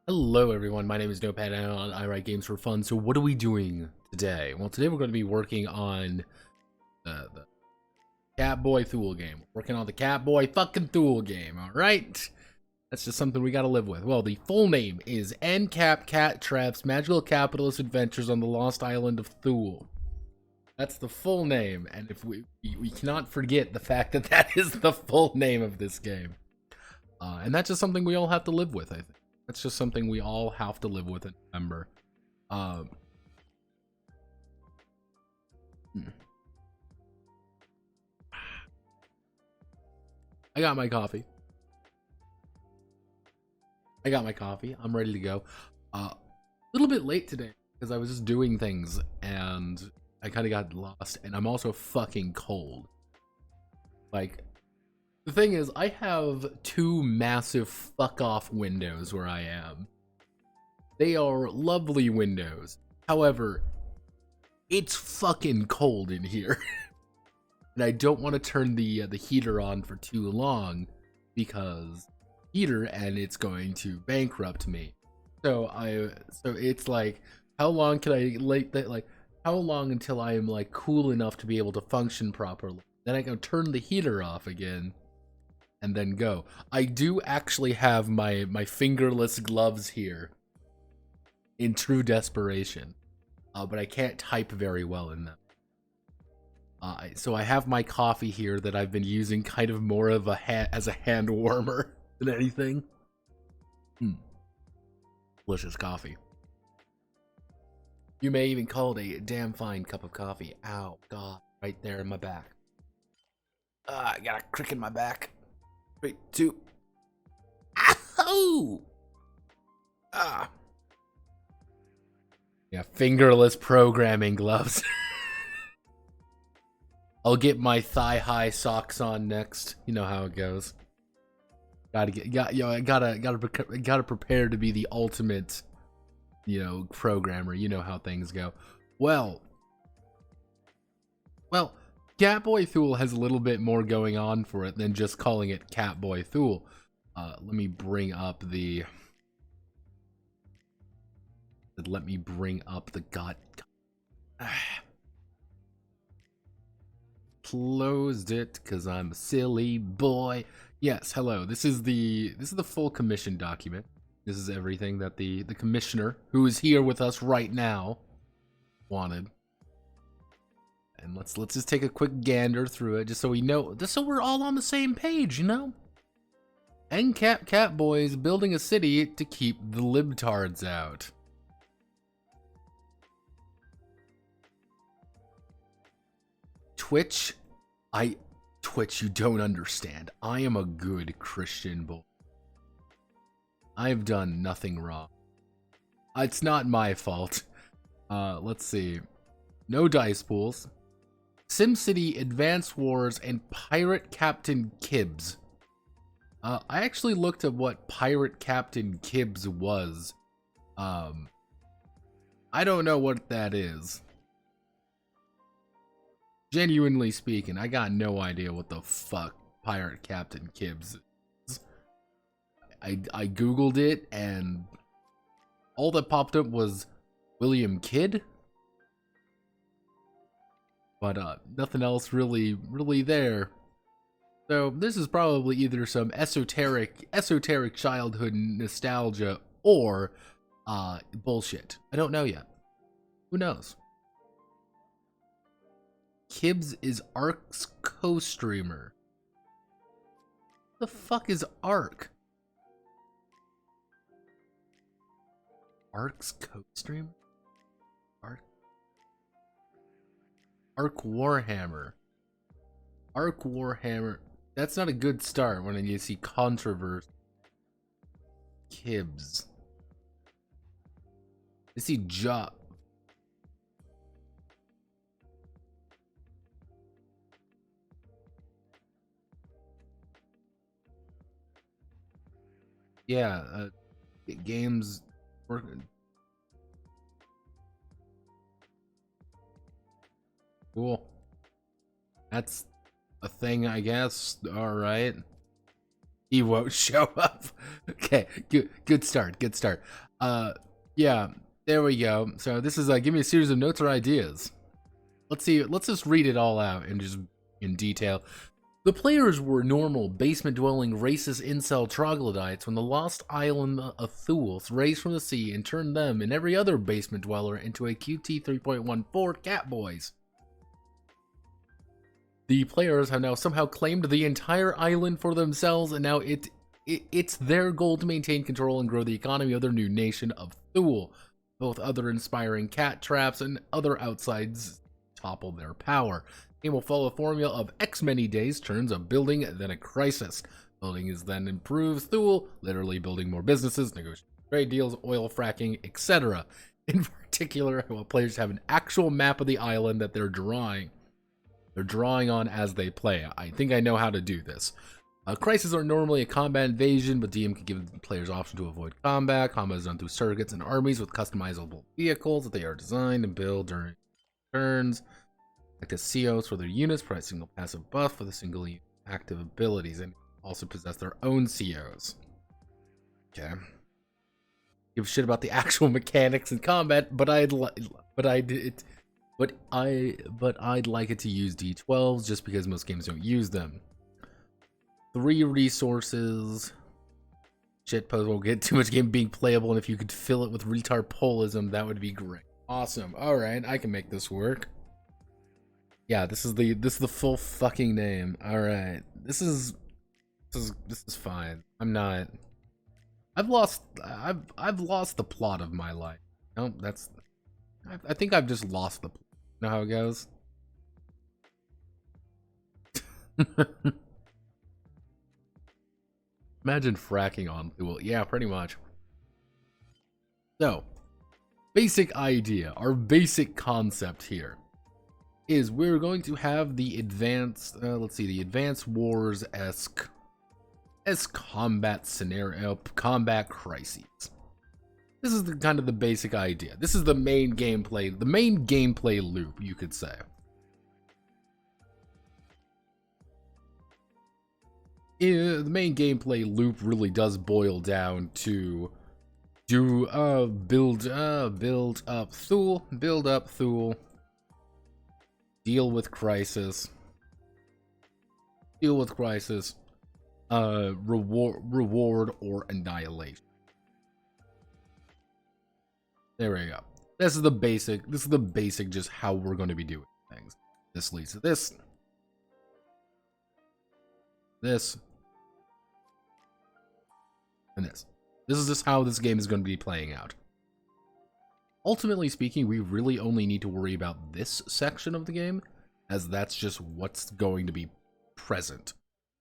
Hello everyone, my name is Notepad and I write games for fun. So what are we doing today? Well, today we're going to be working on the Catboy Thule game. Working on the Catboy fucking Thule game, alright? That's just something we gotta live with. Well, the full name is Ancap Cattrap's Magical Capitalist Adventures on the Lost Island of Thule. That's the full name, and if we cannot forget the fact that that is the full name of this game. And that's just something we all have to live with, I think. That's just something we all have to live with and remember. I got my coffee. I'm ready to go. A little bit late today because I was just doing things and I kind of got lost, and I'm also fucking cold. Like, the thing is, I have two massive fuck off windows where I am. They are lovely windows. However, it's fucking cold in here. And I don't want to turn the heater on for too long because heater, and it's going to bankrupt me. So it's like, how long can I how long until I am like cool enough to be able to function properly? Then I can turn the heater off again and then go. I do actually have my fingerless gloves here in true desperation, but I can't type very well in them. So I have my coffee here that I've been using kind of more of as a hand warmer than anything. Delicious coffee. You may even call it a damn fine cup of coffee. Ow, God, right there in my back. I got a crick in my back. 3, 2. Ow! Yeah, fingerless programming gloves. I'll get my thigh-high socks on next. You know how it goes. Gotta prepare to be the ultimate, programmer. You know how things go. Well, Catboy Thule has a little bit more going on for it than just calling it Catboy Thule. Let me bring up the closed it because I'm a silly boy. Yes, hello. This is the full commission document. This is everything that the commissioner, who is here with us right now, wanted. And let's just take a quick gander through it, just so we know, just so we're all on the same page, Ancap Catboys building a city to keep the libtards out. Twitch, you don't understand. I am a good Christian boy. I've done nothing wrong. It's not my fault. Let's see. No dice pools. SimCity Advance Wars and Pirate Captain Kibbs. I actually looked up what Pirate Captain Kibbs was. I don't know what that is. Genuinely speaking, I got no idea what the fuck Pirate Captain Kibbs is. I googled it, and all that popped up was William Kidd. But nothing else really there. So this is probably either some esoteric childhood nostalgia or bullshit. I don't know yet. Who knows? Kibbs is Ark's co-streamer. The fuck is Ark? Ark's co-streamer? Ark Warhammer. Ark Warhammer. That's not a good start when you see controversy. Kibbs. I see Job. Yeah, games working. Cool. That's a thing, I guess. All right. He won't show up. Okay, good start. Yeah, there we go. So this is give me a series of notes or ideas. Let's see. Let's just read it all out and just in detail. The players were normal, basement-dwelling, racist incel troglodytes when the lost island of Thule raised from the sea and turned them and every other basement dweller into a QT 3.14 Catboys. the players have now somehow claimed the entire island for themselves, and now it's their goal to maintain control and grow the economy of their new nation of Thule. Both other inspiring Cattraps and other outsides topple their power. The game will follow a formula of X many days, turns a building, then a crisis. Building is then improves Thule, literally building more businesses, negotiating trade deals, oil fracking, etc. In particular, while players have an actual map of the island that they're drawing on as they play. I think I know how to do this. Crises are normally a combat invasion, but DM can give the players option to avoid combat. Combat is done through surrogates and armies with customizable vehicles that they are designed and build during turns. Like the COs for their units, provide single passive buff for the single active abilities, and also possess their own COs. Okay. Give a shit about the actual mechanics in combat, but I'd like it to use D12s just because most games don't use them. 3 resources. Shitpost won't get too much game being playable, and if you could fill it with retardpolism, that would be great. Awesome. Alright, I can make this work. Yeah, this is the full fucking name. Alright. This is fine. I've lost the plot of my life. No, I think I've just lost the plot. You know how it goes? Imagine fracking on Thule. Yeah, pretty much. So, basic idea, our basic concept here is we're going to have the advanced, the Advance Wars-esque combat scenario, combat crises. This is kind of the basic idea. This is the main gameplay loop, you could say. The main gameplay loop really does boil down to build up Thule, deal with crisis, reward or annihilation. There we go. This is the basic just how we're going to be doing things. This leads to this, and this. This is just how this game is going to be playing out. Ultimately speaking, we really only need to worry about this section of the game, as that's just what's going to be present.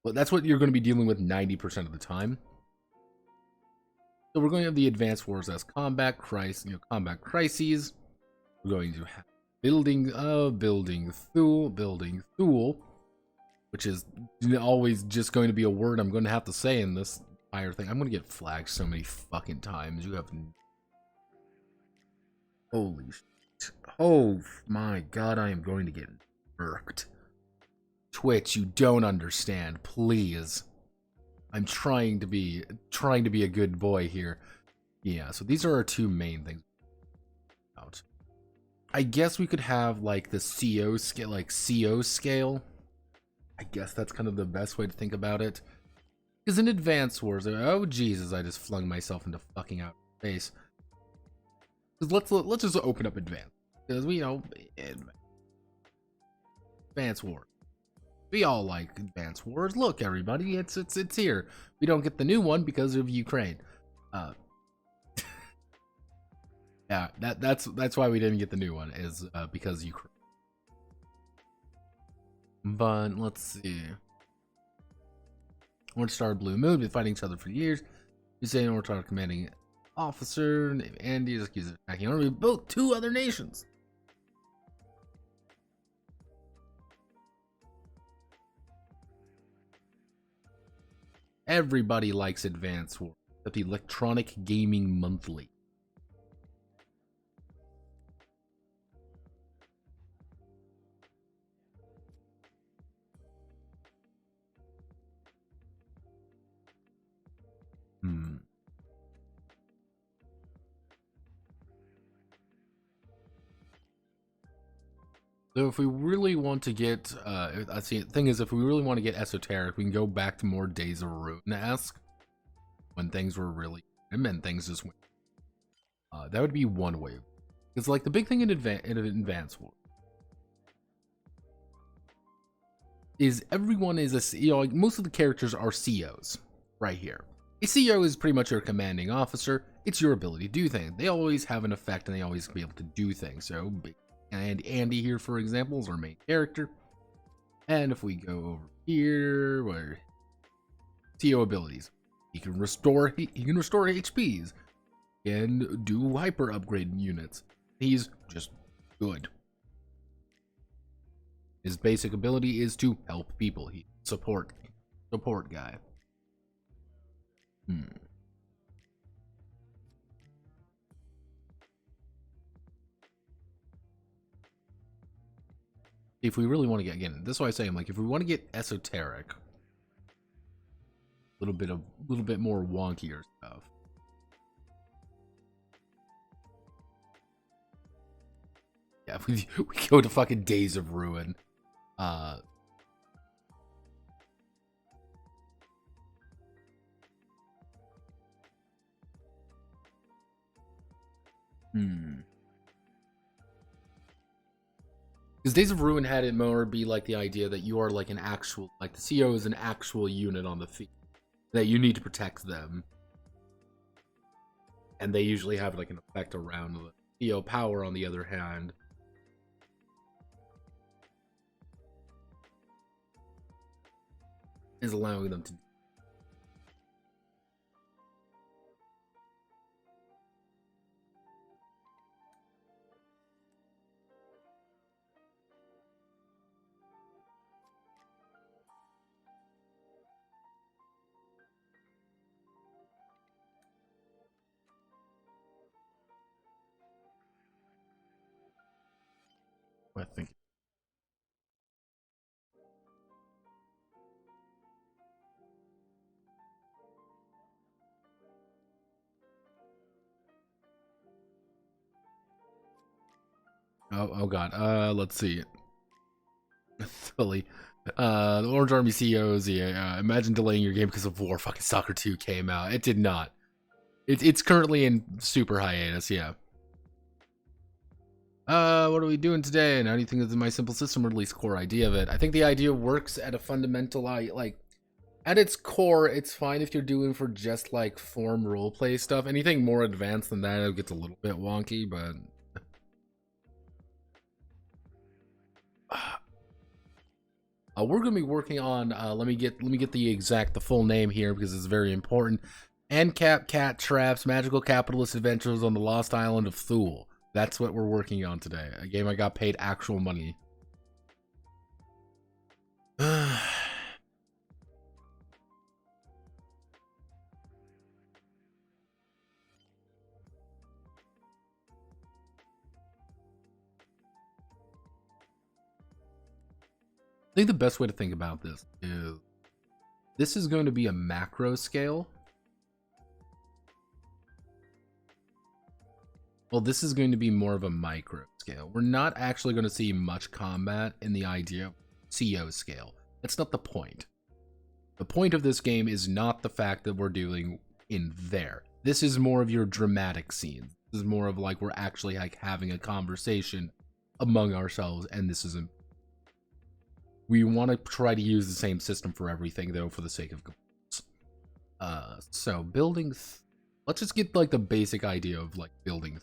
But that's what you're going to be dealing with 90% of the time. So we're going to have the Advanced Wars as combat crises. We're going to have building Thule, which is always just going to be a word I'm going to have to say in this entire thing. I'm going to get flagged so many fucking times. You have holy shit. Oh my god, I am going to get murked. Twitch, you don't understand, please. I'm trying to be a good boy here. Yeah, so these are our 2 main things. I guess we could have like the CO scale, I guess that's kind of the best way to think about it. Because in Advance Wars, oh Jesus, I just flung myself into fucking outer space. Let's just open up Advance, because we know Advance Wars. We all like Advance Wars. Look, everybody, it's here. We don't get the new one because of Ukraine. Yeah, that's why we didn't get the new one, is because Ukraine. But let's see. Orange Star, Blue Moon, been fighting each other for years. You say Orange Star commanding officer named Andy is accused of attacking army both 2 other nations. Everybody likes Advance Wars, except the Electronic Gaming Monthly. So if we really want to get, I see. The thing is, if we really want to get esoteric, we can go back to more Days of Ruin-esque, when things were really, and things just went. That would be one way. Because like the big thing in Advance Wars, is everyone is like most of the characters are COs right here. A CO is pretty much your commanding officer. It's your ability to do things. They always have an effect and they always be able to do things. So, and Andy here, for example, is our main character. And if we go over here, where CO abilities, he can restore HPs and do hyper upgrade units. He's just good. His basic ability is to help people. He's support guy. If we really want to get, again, this is why I say, I'm like, if we want to get esoteric, a little bit more wonkier stuff. Yeah, we go to fucking Days of Ruin. Because Days of Ruin had it more be like the idea that you are like an actual, like the CO is an actual unit on the field, that you need to protect them. And they usually have like an effect around the CO power, on the other hand. Is allowing them to. I think. Oh god. Let's see. Silly. The Orange Army CEOs, yeah, imagine delaying your game because of war. Fucking Soccer 2 came out. It did not. It's currently in super hiatus, yeah. What are we doing today? And how do you think this is my simple system, or at least core idea of it? I think the idea works at a fundamental, like, at its core, it's fine if you're doing for just, like, form roleplay stuff. Anything more advanced than that, it gets a little bit wonky, but... we're gonna be working on, let me get the full name here, because it's very important. Ancap Cattrap's Magical Capitalist Adventures on the Lost Island of Thule. That's what we're working on today. A game I got paid actual money. I think the best way to think about this is going to be a macro scale. Well, this is going to be more of a micro scale. We're not actually going to see much combat in the idea of CO scale. That's not the point. The point of this game is not the fact that we're dealing in there. This is more of your dramatic scenes. This is more of like we're actually like having a conversation among ourselves, and this isn't. We want to try to use the same system for everything, though, for the sake of goals. So building. Let's just get like the basic idea of like building.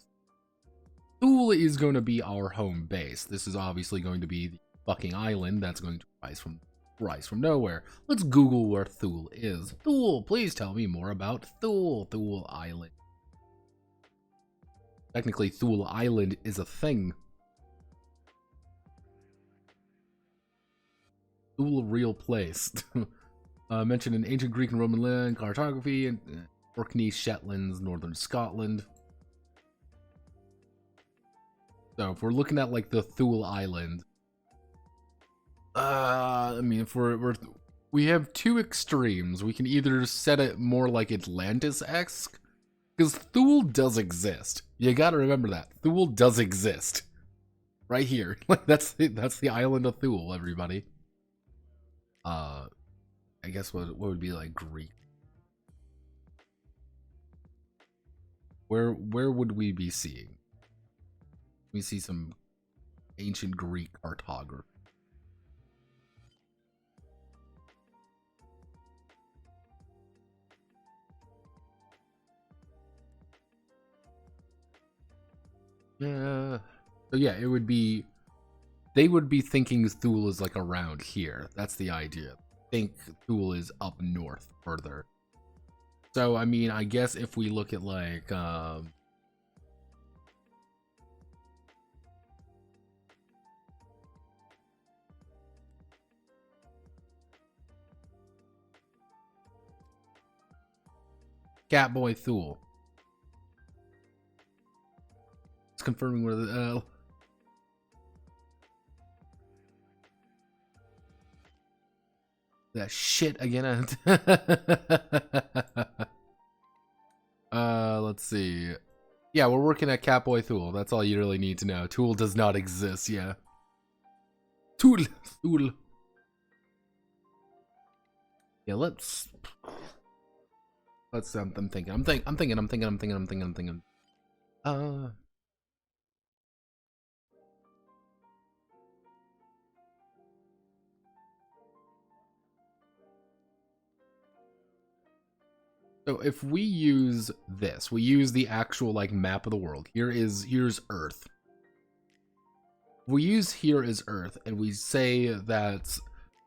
Thule is going to be our home base. This is obviously going to be the fucking island that's going to rise from nowhere. Let's Google where Thule is. Thule, please tell me more about Thule Island. Technically, Thule Island is a thing. Thule, real place. Mentioned in ancient Greek and Roman land, cartography, and Orkney, Shetlands, northern Scotland. So if we're looking at like the Thule Island, I mean, if we have two extremes. We can either set it more like Atlantis-esque, because Thule does exist. You gotta remember that Thule does exist, right here. Like that's the island of Thule, everybody. I guess what would be like Greek? Where would we be seeing? We see some ancient Greek cartography. So yeah, it would be, they would be thinking Thule is like around here. That's the idea. Think Thule is up north further. So I mean, I guess if we look at like Catboy Thule. It's confirming where the that shit again. Let's see. Yeah, we're working at Catboy Thule. That's all you really need to know. Thule does not exist, yeah. Thule. Yeah, let's I'm thinking. So if we use this, we use the actual like map of the world. Here's Earth. We use here as Earth, and we say that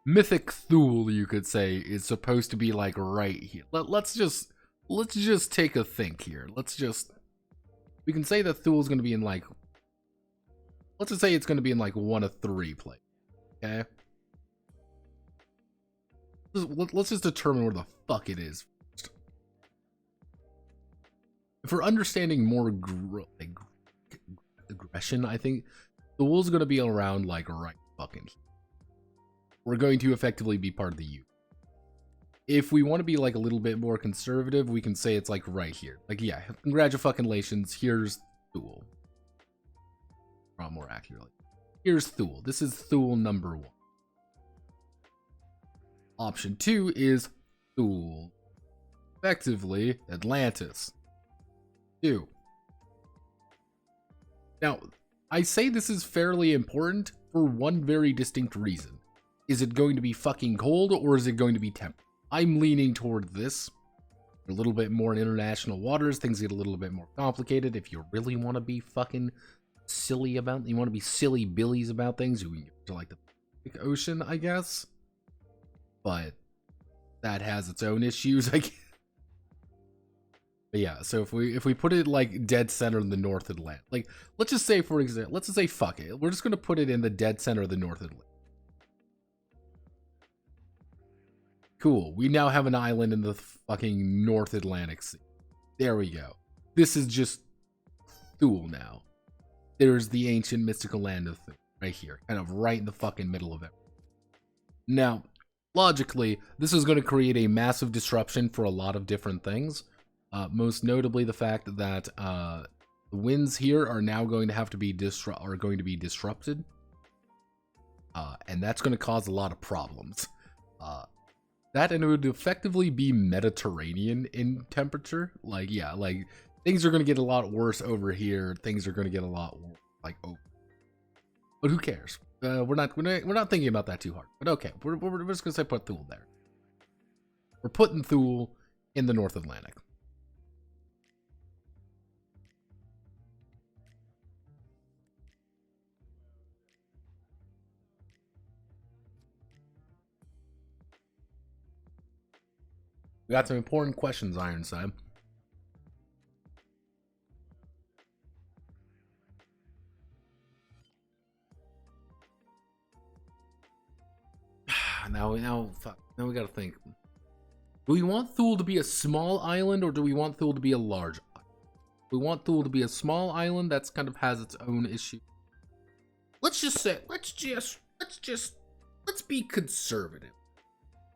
Mythic Thule, you could say, is supposed to be like right here. Let's just take a think here. We can say that Thule's going to be in like, let's just say it's going to be in like one of three places. Okay. Let's just determine where the fuck it is. For understanding more aggression, I think the wool's going to be around like right fucking here. We're going to effectively be part of the U. If we want to be like a little bit more conservative, we can say it's like right here. Like, yeah, congratulations, here's Thule. Or more accurately, here's Thule. This is Thule number 1. Option 2 is Thule. Effectively, Atlantis. 2. Now, I say this is fairly important for one very distinct reason. Is it going to be fucking cold or is it going to be temperate? I'm leaning toward this. A little bit more in international waters, things get a little bit more complicated. If you really want to be fucking silly about, you want to be silly billies about things, you can go to like the Pacific Ocean, I guess. But that has its own issues, I guess. But yeah, so if we put it like dead center in the North Atlantic, like let's just say, for example, let's just say fuck it, we're just gonna put it in the dead center of the North Atlantic. Cool, we now have an island in the fucking North Atlantic Sea. There we go. This is just Thule now. There's the ancient mystical land of Thule right here, kind of right in the fucking middle of it. Now, logically, this is going to create a massive disruption for a lot of different things. Most notably, the fact that the winds here are now going to have to be disrupted, and that's going to cause a lot of problems. That, and it would effectively be Mediterranean in temperature. Like, yeah, like things are going to get a lot worse over here. Things are going to get a lot worse, like open. But who cares? We're not thinking about that too hard. But okay, we're just going to say put Thule there. We're putting Thule in the North Atlantic. We got some important questions, Ironside. Now we gotta think. Do we want Thule to be a small island, or do we want Thule to be a large island? We want Thule to be a small island that's kind of has its own issue. Let's be conservative.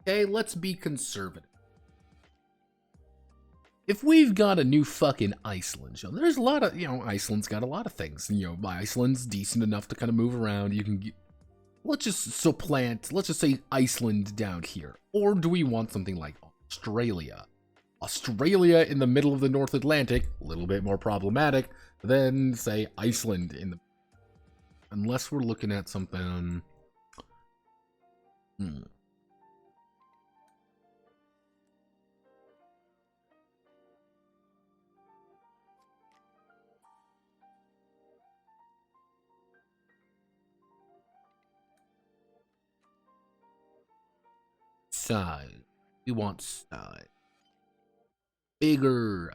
Okay, let's be conservative. If we've got a new fucking Iceland, there's a lot of, Iceland's got a lot of things. Iceland's decent enough to kind of move around. You can get, let's just say Iceland down here. Or do we want something like Australia? Australia in the middle of the North Atlantic, a little bit more problematic than, say, Iceland in the... Unless we're looking at something... size. We want size. Bigger.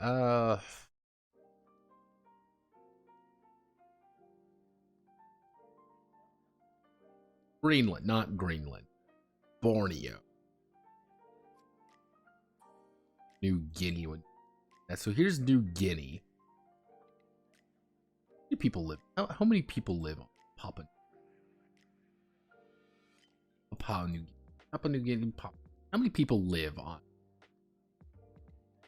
Greenland, not Greenland. Borneo. New Guinea. So here's New Guinea. How many people live? How many people live on Papua New Guinea? Papua New Guinea. How many people live on?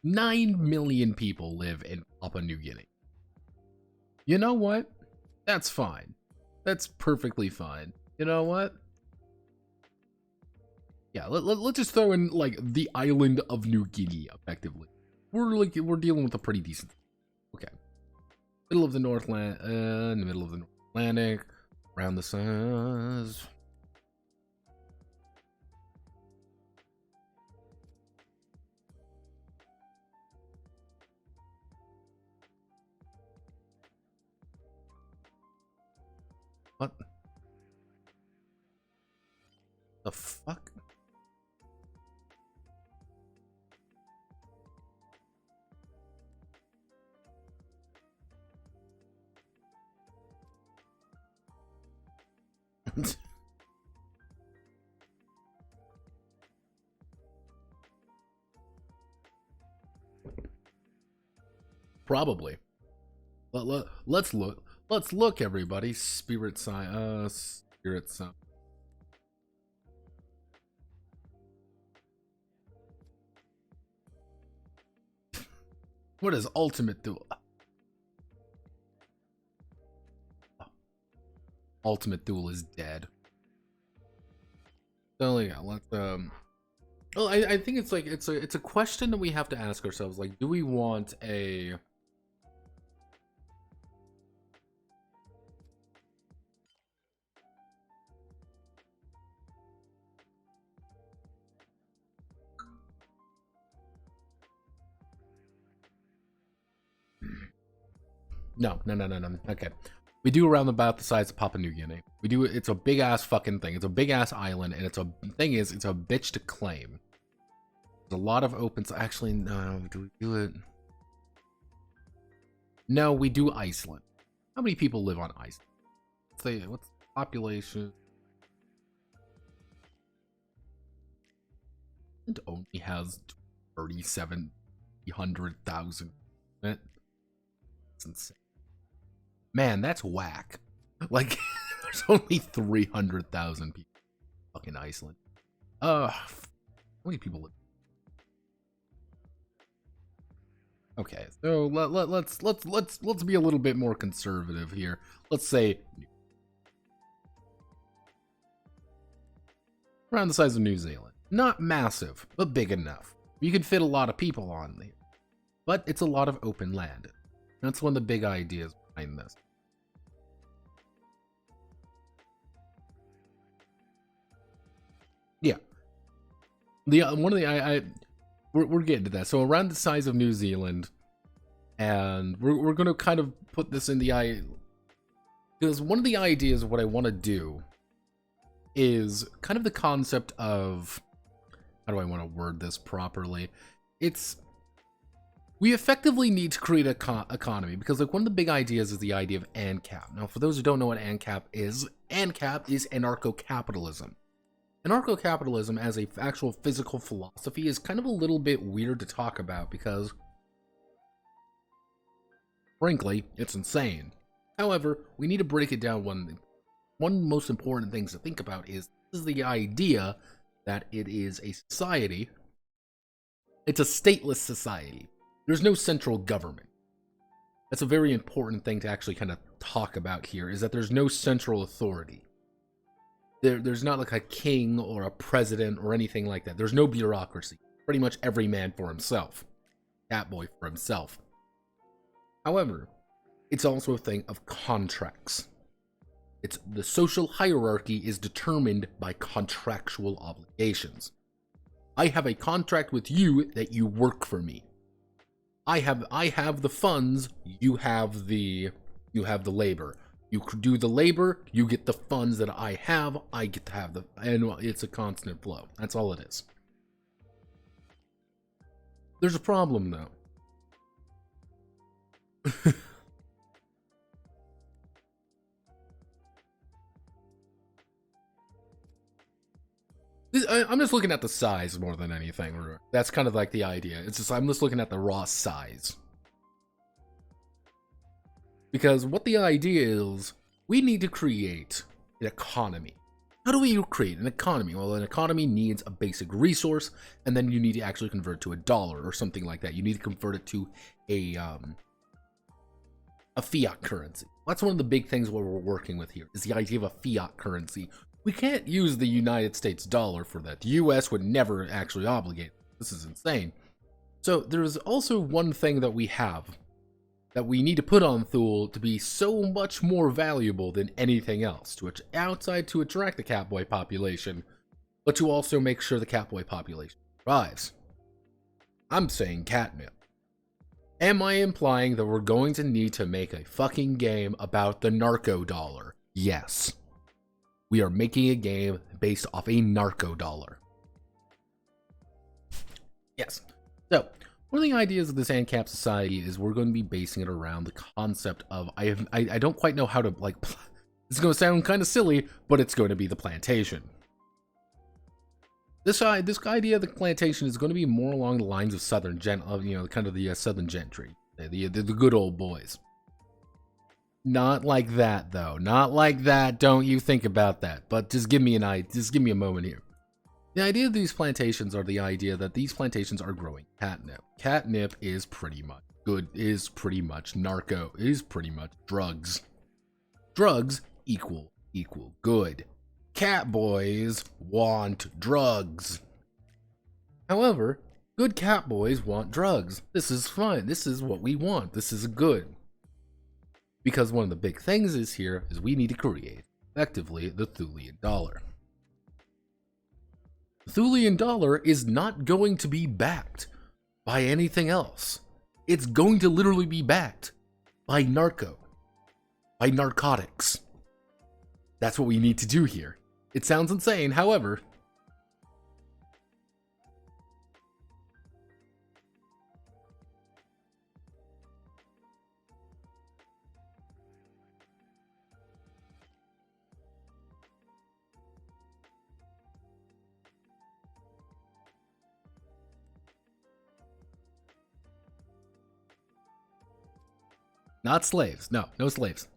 9 million people live in Papua New Guinea. You know what? That's fine. That's perfectly fine. You know what? Yeah, let's just throw in like the island of New Guinea. Effectively, we're dealing with a pretty decent. Okay, middle of the Northland, in the middle of the North Atlantic, around the size. What the fuck? Probably. Let's look. Let's look, everybody. Spirit sign. Spirit sign. What is ultimate Thule? Ultimate Thule is dead. So yeah, let's well, I think it's like it's a question that we have to ask ourselves. Like, do we want a No. Okay. We do around about the size of Papua New Guinea. We do, it's a big ass fucking thing. It's a big ass island, and it's a bitch to claim. There's a lot of open, actually, no, do we do it? No, we do Iceland. How many people live on Iceland? Let's say, what's the population? It only has 3,700,000. That's insane. Man, that's whack. Like, there's only 300,000 people in fucking Iceland. How many people live? Okay, so let's be a little bit more conservative here. Let's say around the size of New Zealand. Not massive, but big enough. You can fit a lot of people on there. But it's a lot of open land. That's one of the big ideas behind this. Yeah. We're getting to that. So around the size of New Zealand, and we're gonna kind of put this in the eye, because one of the ideas of what I want to do is kind of the concept of, how do I want to word this properly? We effectively need to create an economy, because like one of the big ideas is the idea of Ancap. Now, for those who don't know what Ancap is anarcho-capitalism. Anarcho-capitalism as a actual physical philosophy is kind of a little bit weird to talk about because, frankly, it's insane. However, we need to break it down. One most important things to think about is this is the idea that it is a society. It's a stateless society. There's no central government. That's a very important thing to actually kind of talk about here, is that there's no central authority. There's not like a king or a president or anything like that. There's no bureaucracy. Pretty much every man for himself. Catboy for himself. However, it's also a thing of contracts. The social hierarchy is determined by contractual obligations. I have a contract with you that you work for me. I have the funds, you have the labor. You do the labor, you get the funds that I get to have and it's a constant flow. That's all it is. There's a problem, though. I'm just looking at the size more than anything. That's kind of like the idea. It's just, I'm just looking at the raw size. Because what the idea is, we need to create an economy. How do we create an economy? Well, an economy needs a basic resource, and then you need to actually convert it to a dollar or something like that. You need to convert it to a fiat currency. That's one of the big things what we're working with here, is the idea of a fiat currency. We can't use the United States dollar for that. The US would never actually obligate. This is insane. So there's also one thing that we have that we need to put on Thule to be so much more valuable than anything else, to outside to attract the Catboy population, but to also make sure the Catboy population survives. I'm saying catnip. Am I implying that we're going to need to make a fucking game about the Narco dollar? Yes. We are making a game based off a Narco dollar. Yes. So, one of the ideas of this Ancap society is we're going to be basing it around the concept of, I don't quite know how to, like, it's going to sound kind of silly, but it's going to be the plantation. This idea of the plantation is going to be more along the lines of southern kind of the southern gentry, the good old boys. Not like that, though. Not like that. Don't you think about that. But just give me a moment here. The idea of these plantations are the idea that these plantations are growing catnip. Catnip is pretty much good, is pretty much narco, is pretty much drugs. Drugs equal good. Catboys want drugs. However, good catboys want drugs. This is fine. This is what we want. This is good. Because one of the big things is we need to create, effectively, the Thulean dollar. The Thulean dollar is not going to be backed by anything else. It's going to literally be backed by narco, by narcotics. That's what we need to do here. It sounds insane, however. Not slaves. No slaves.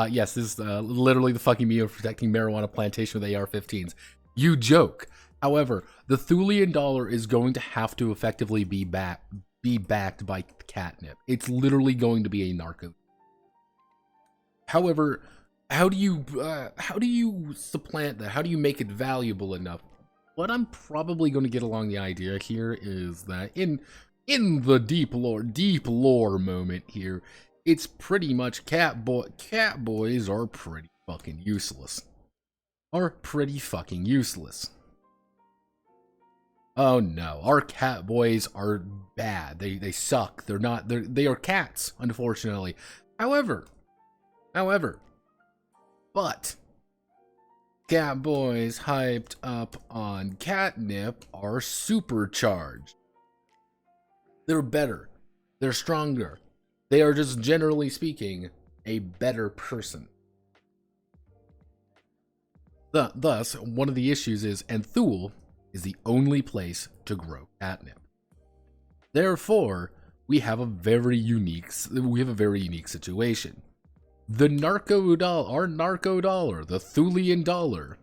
Yes, this is literally the fucking me of protecting marijuana plantation with AR-15s. You joke. However, the Thulean dollar is going to have to effectively be backed by catnip. It's literally going to be a narco. However, how do you supplant that? How do you make it valuable enough? What I'm probably going to get along the idea here is that in the deep lore moment here, it's pretty much Catboys are pretty fucking useless. Oh no, our Catboys are bad. They suck. They are cats, unfortunately. However, but Catboys hyped up on catnip are supercharged. They're better. They're stronger. They are just, generally speaking, a better person. Thus, one of the issues is, and Thule is the only place to grow catnip. Therefore, we have a very unique situation. The narco dollar, our narco dollar, the Thulean dollar.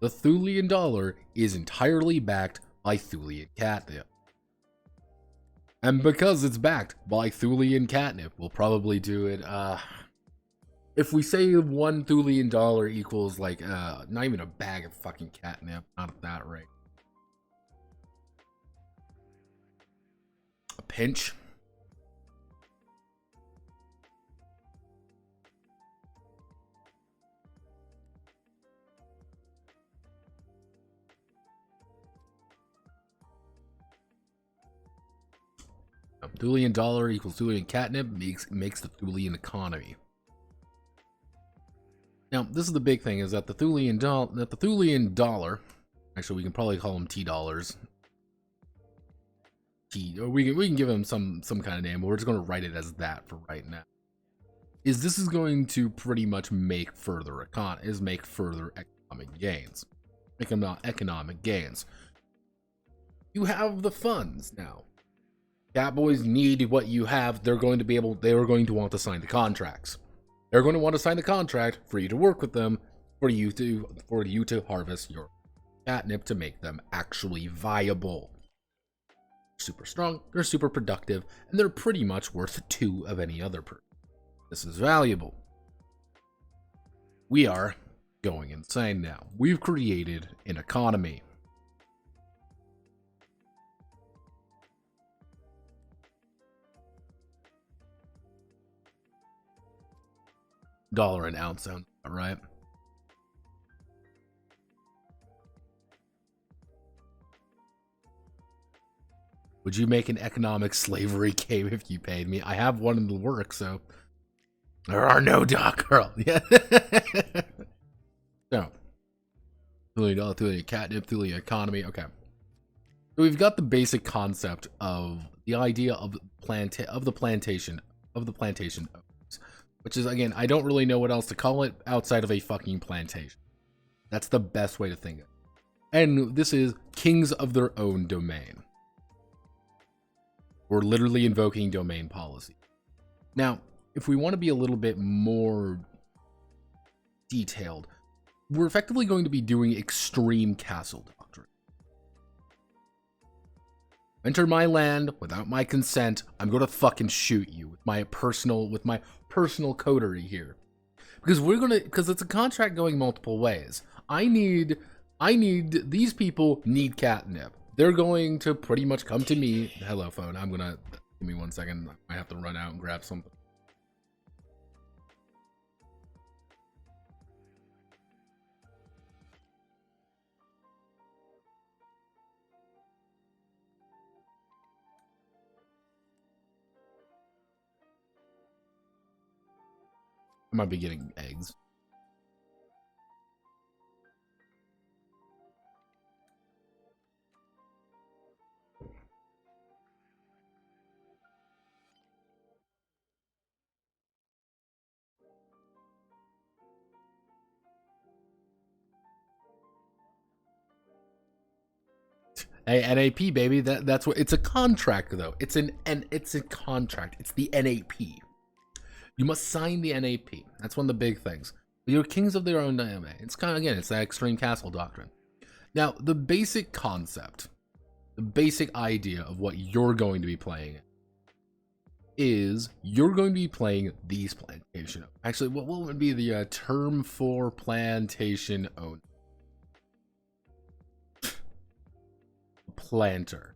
The Thulean dollar is entirely backed by Thulean catnip. And because it's backed by Thulean catnip, we'll probably do it, if we say one Thulean dollar equals, like, not even a bag of fucking catnip, not at that rate. A pinch. Thulean dollar equals Thulean catnip makes the Thulean economy. Now, this is the big thing, is that the Thulean dollar, actually we can probably call them T dollars. or we can give them some kind of name. We're just going to write it as that for right now. This is going to pretty much make further economic gains. Economic gains. You have the funds now. Catboys need what you have. They are going to want to sign the contracts. They're going to want to sign the contract for you to work with them, for you to harvest your catnip to make them actually viable. Super strong, they're super productive, and they're pretty much worth 2 of any other person. This is valuable. We are going insane now. We've created an economy. $1 an ounce sounds about right. Would you make an economic slavery game if you paid me? I have one in the works, so there are no Doc Girl. Yeah. So, Thule catnip, Thule economy. Okay. So we've got the basic concept of the idea of the plantation, which is, again, I don't really know what else to call it outside of a fucking plantation. That's the best way to think of it. And this is kings of their own domain. We're literally invoking domain policy. Now, if we want to be a little bit more detailed, we're effectively going to be doing extreme castle doctrine. Enter my land without my consent, I'm going to fucking shoot you with my personal coterie here. Because it's a contract going multiple ways. These people need catnip. They're going to pretty much come to me. Hello, phone. Give me 1 second. I have to run out and grab something. I might be getting eggs. Hey, NAP, baby. That's what it's a contract, though. It's a contract. It's the NAP. You must sign the NAP. That's one of the big things. You're kings of their own domain. It's kind of, again, it's that extreme castle doctrine. Now, the basic concept, the basic idea of what you're going to be playing is you're going to be playing these plantation. Actually, what would be the term for plantation owner? Planter.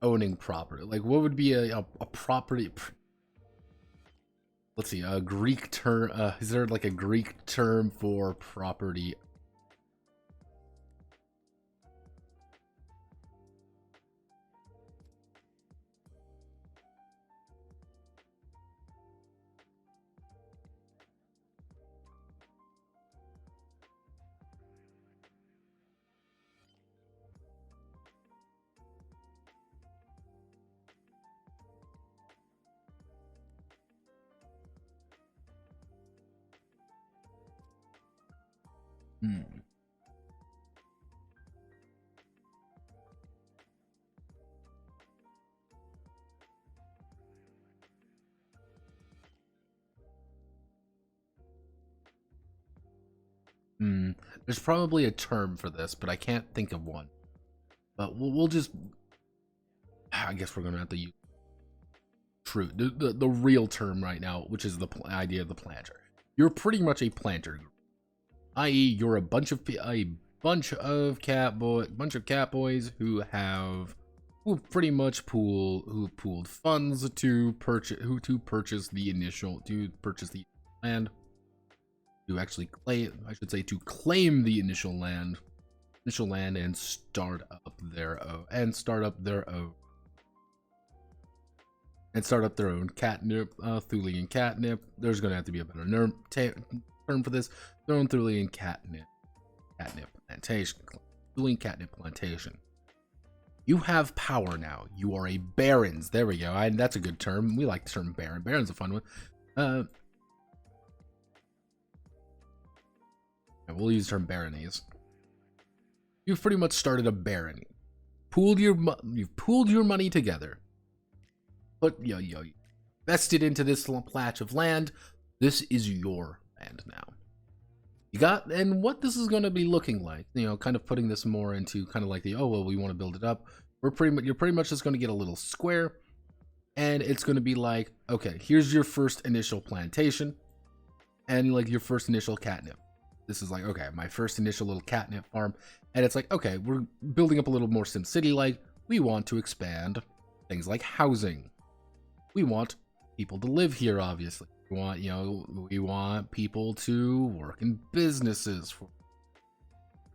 Owning property. Like, what would be a property? Let's see, a Greek term. Is there like a Greek term for property? There's probably a term for this, but I can't think of one. But we'll just... I guess we're going to have to use the real term right now, which is the idea of the planter. You're pretty much a planter group. I.e., you're a bunch of catboys who pretty much pooled funds to purchase the land, to actually claim the initial land and start up their own catnip, Thulean catnip. There's gonna have to be a better term for this. Their own Thulean catnip plantation, Thulean catnip plantation. You have power now. You are a barons. There we go. That's a good term. We like the term baron. Baron's a fun one. We'll use the term baronies. You've pretty much started a barony. You've pooled your money together. But invested into this patch of land. This is your land now. And what this is going to be looking like, kind of putting this more into kind of like the, we want to build it up. You're pretty much just going to get a little square, and it's going to be like, okay, here's your first initial plantation, and like your first initial catnip. This is like, okay, my first initial little catnip farm, and it's like, okay, we're building up a little more SimCity. Like, we want to expand things like housing. We want people to live here, obviously. We want people to work in businesses.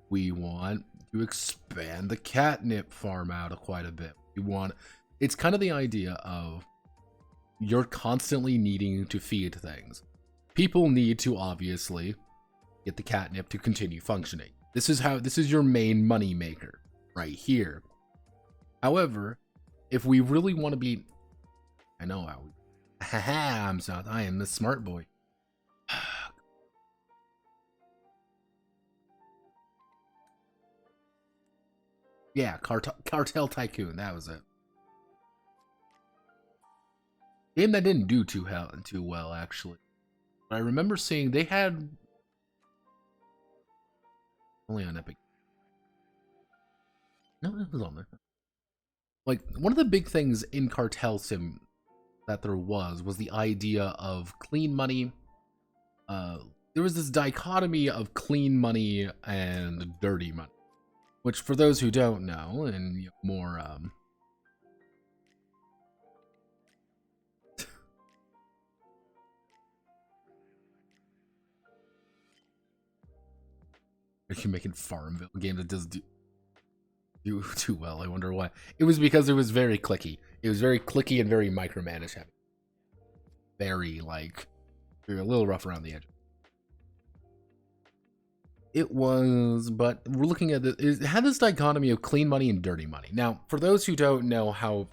We want to expand the catnip farm out quite a bit. It's kind of the idea of you're constantly needing to feed things. People need to obviously get the catnip to continue functioning. This is your main money maker right here. However, if we really want to be, I know how. I am the smart boy. Yeah, Cartel Tycoon, that was it. Game that didn't do too well, actually. But I remember seeing they had only on Epic. No, it was on there. Like, one of the big things in Cartel Sim that there was the idea of clean money. There was this dichotomy of clean money and dirty money, which for those who don't know, and more are you making Farmville a game that does do too well? I wonder why. It was because it was very clicky. It was very clicky and very micromanage heavy. Very, like, a little rough around the edge. It was, but we're looking at it had this dichotomy of clean money and dirty money. Now, for those who don't know how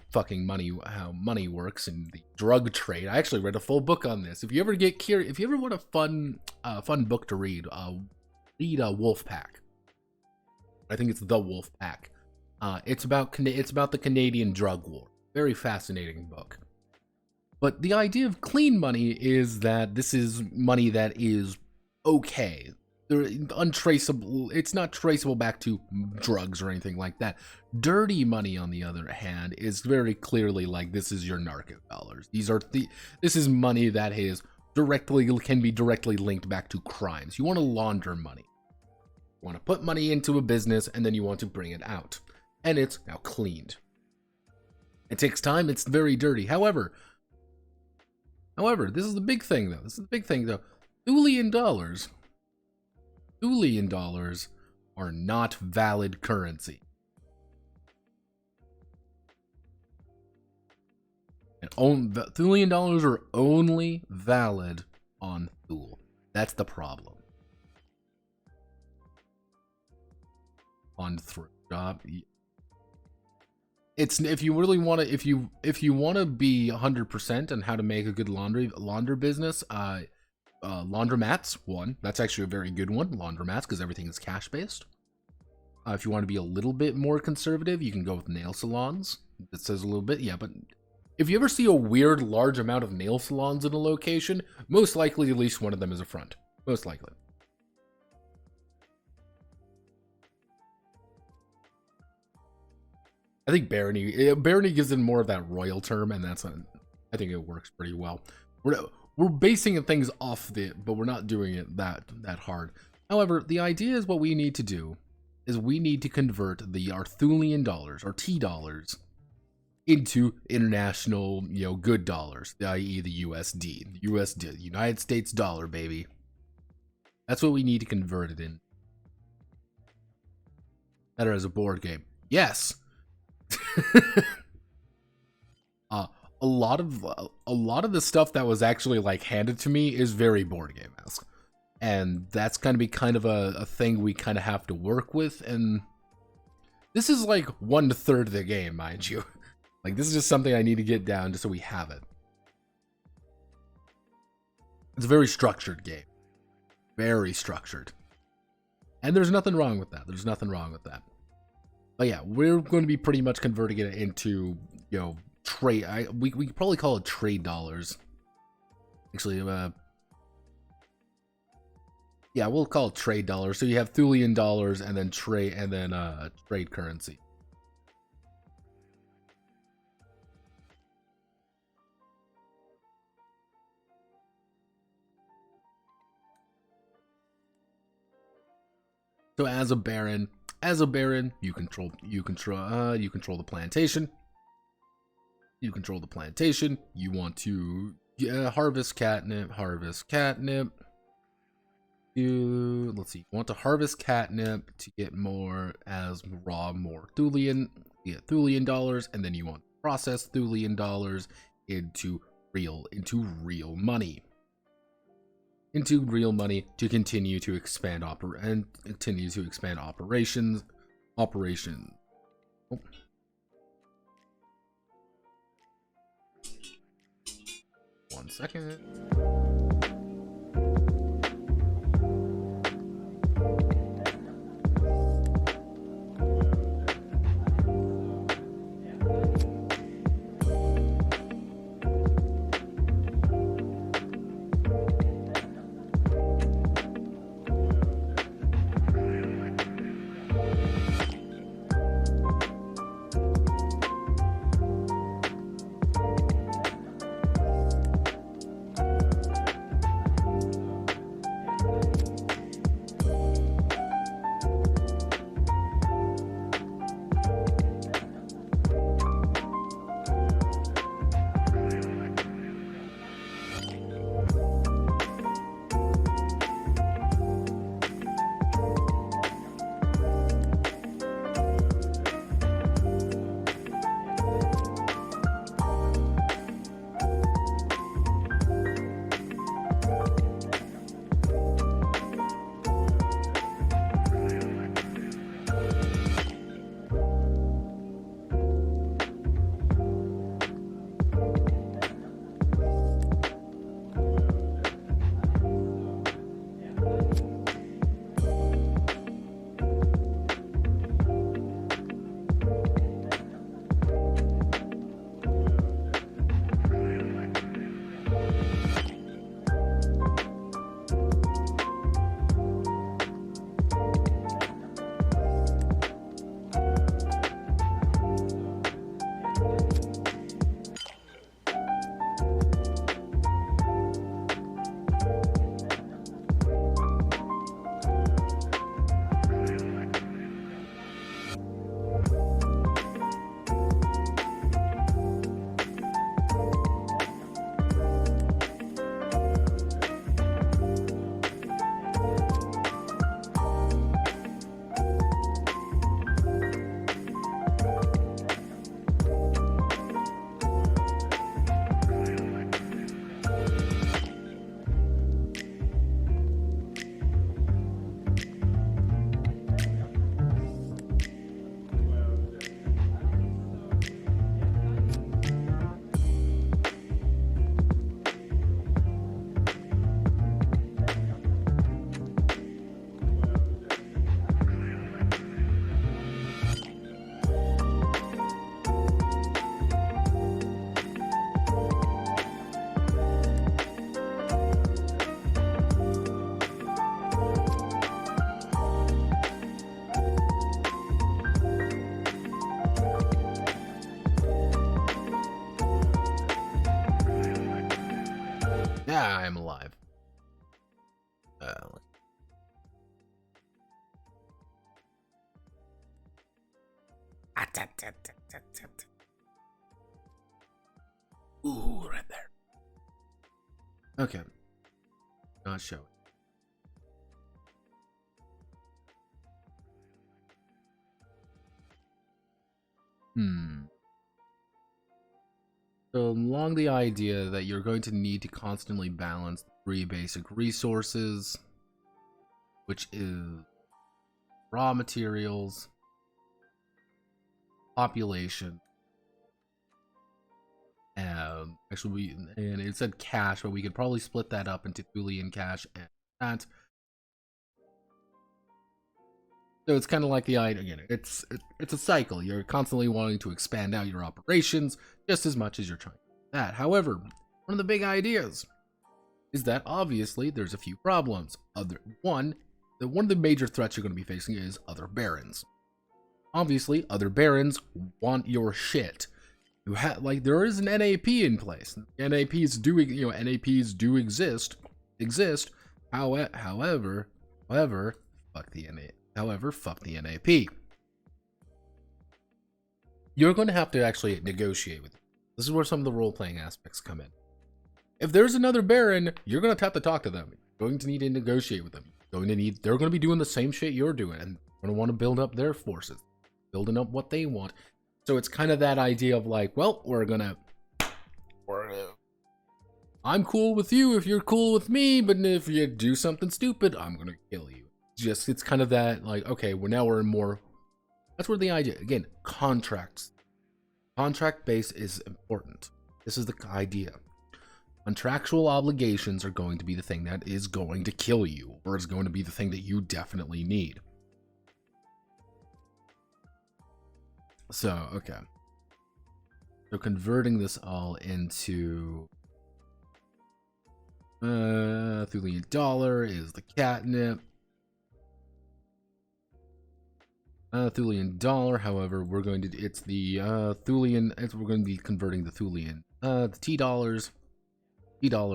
money works in the drug trade, I actually read a full book on this. If you ever get curious, if you ever want a fun book to read, read Wolfpack. I think it's The Wolfpack. It's about the Canadian drug war. Very fascinating book. But the idea of clean money is that this is money that is okay. They're untraceable. It's not traceable back to drugs or anything like that. Dirty money, on the other hand, is very clearly like, this is your narco dollars. This is money that can be directly linked back to crimes. You want to launder money. You want to put money into a business, and then you want to bring it out. And it's now cleaned. It takes time. It's very dirty. However, this is the big thing, though. Thulean dollars are not valid currency. And Thulean dollars are only valid on Thule. That's the problem. On thrift shop. It's if you really want to, if you want to be 100% on how to make a good launder business, laundromats, one. That's actually a very good one, laundromats, because everything is cash based. If you want to be a little bit more conservative, you can go with nail salons. That says a little bit, yeah, but if you ever see a weird large amount of nail salons in a location, most likely at least one of them is a front. Most likely. I think barony gives it more of that royal term, and I think it works pretty well. We're basing things off but we're not doing it that hard. However, the idea is what we need to do is we need to convert our Thulean dollars, our T dollars, into international, good dollars, i.e. the USD, the United States dollar, baby. That's what we need to convert it in. Better as a board game. Yes. A lot of the stuff that was actually like handed to me is very board game-esque, and that's going to be kind of a thing we kind of have to work with. And This is like 1/3 of the game, mind you. Like, this is just something I need to get down just so we have it. It's a very structured game. Very structured. And there's nothing wrong with that. There's nothing wrong with that. But yeah, we're going to be pretty much converting it into, you know, trade. We could probably call it trade dollars. Actually, yeah, we'll call it trade dollars. So you have Thulean dollars and then trade currency. So as a baron, you control the plantation. You control the plantation. You want to harvest catnip. Let's see. You want to harvest catnip to get more more Thulean. You get Thulean dollars, and then you want to process Thulean dollars into real money. Into real money to continue to expand operations. Oh. 1 second. Yeah, I am alive. Ooh, right there. Okay. Not showing. So along the idea that you're going to need to constantly balance 3 basic resources, which is raw materials, population. Actually, and it said cash, but we could probably split that up into Thule and cash and that. So it's kind of like the idea, again, it's a cycle. You're constantly wanting to expand out your operations just as much as you're trying to do that. However, one of the big ideas is that obviously there's a few problems. One of the major threats you're going to be facing is other barons. Obviously, other barons want your shit. There is an NAP in place. NAPs do exist. However, fuck the NAP. However, fuck the NAP. You're going to have to actually negotiate with them. This is where some of the role-playing aspects come in. If there's another baron, you're going to have to talk to them. You're going to need to negotiate with them. They're going to be doing the same shit you're doing, and you're going to want to build up their forces, building up what they want. So it's kind of that idea of like, well, I'm cool with you if you're cool with me, but if you do something stupid, I'm going to kill you. It's kind of that, like, okay, we're in more, that's where the idea, again, contracts. Contract base is important. This is the idea. Contractual obligations are going to be the thing that is going to kill you, or is going to be the thing that you definitely need. So, okay. So converting this all into Thulean dollar is the catnip. Thulean dollar, however, we're going to, it's the Thulean, we're going to be converting the Thulean, the T dollar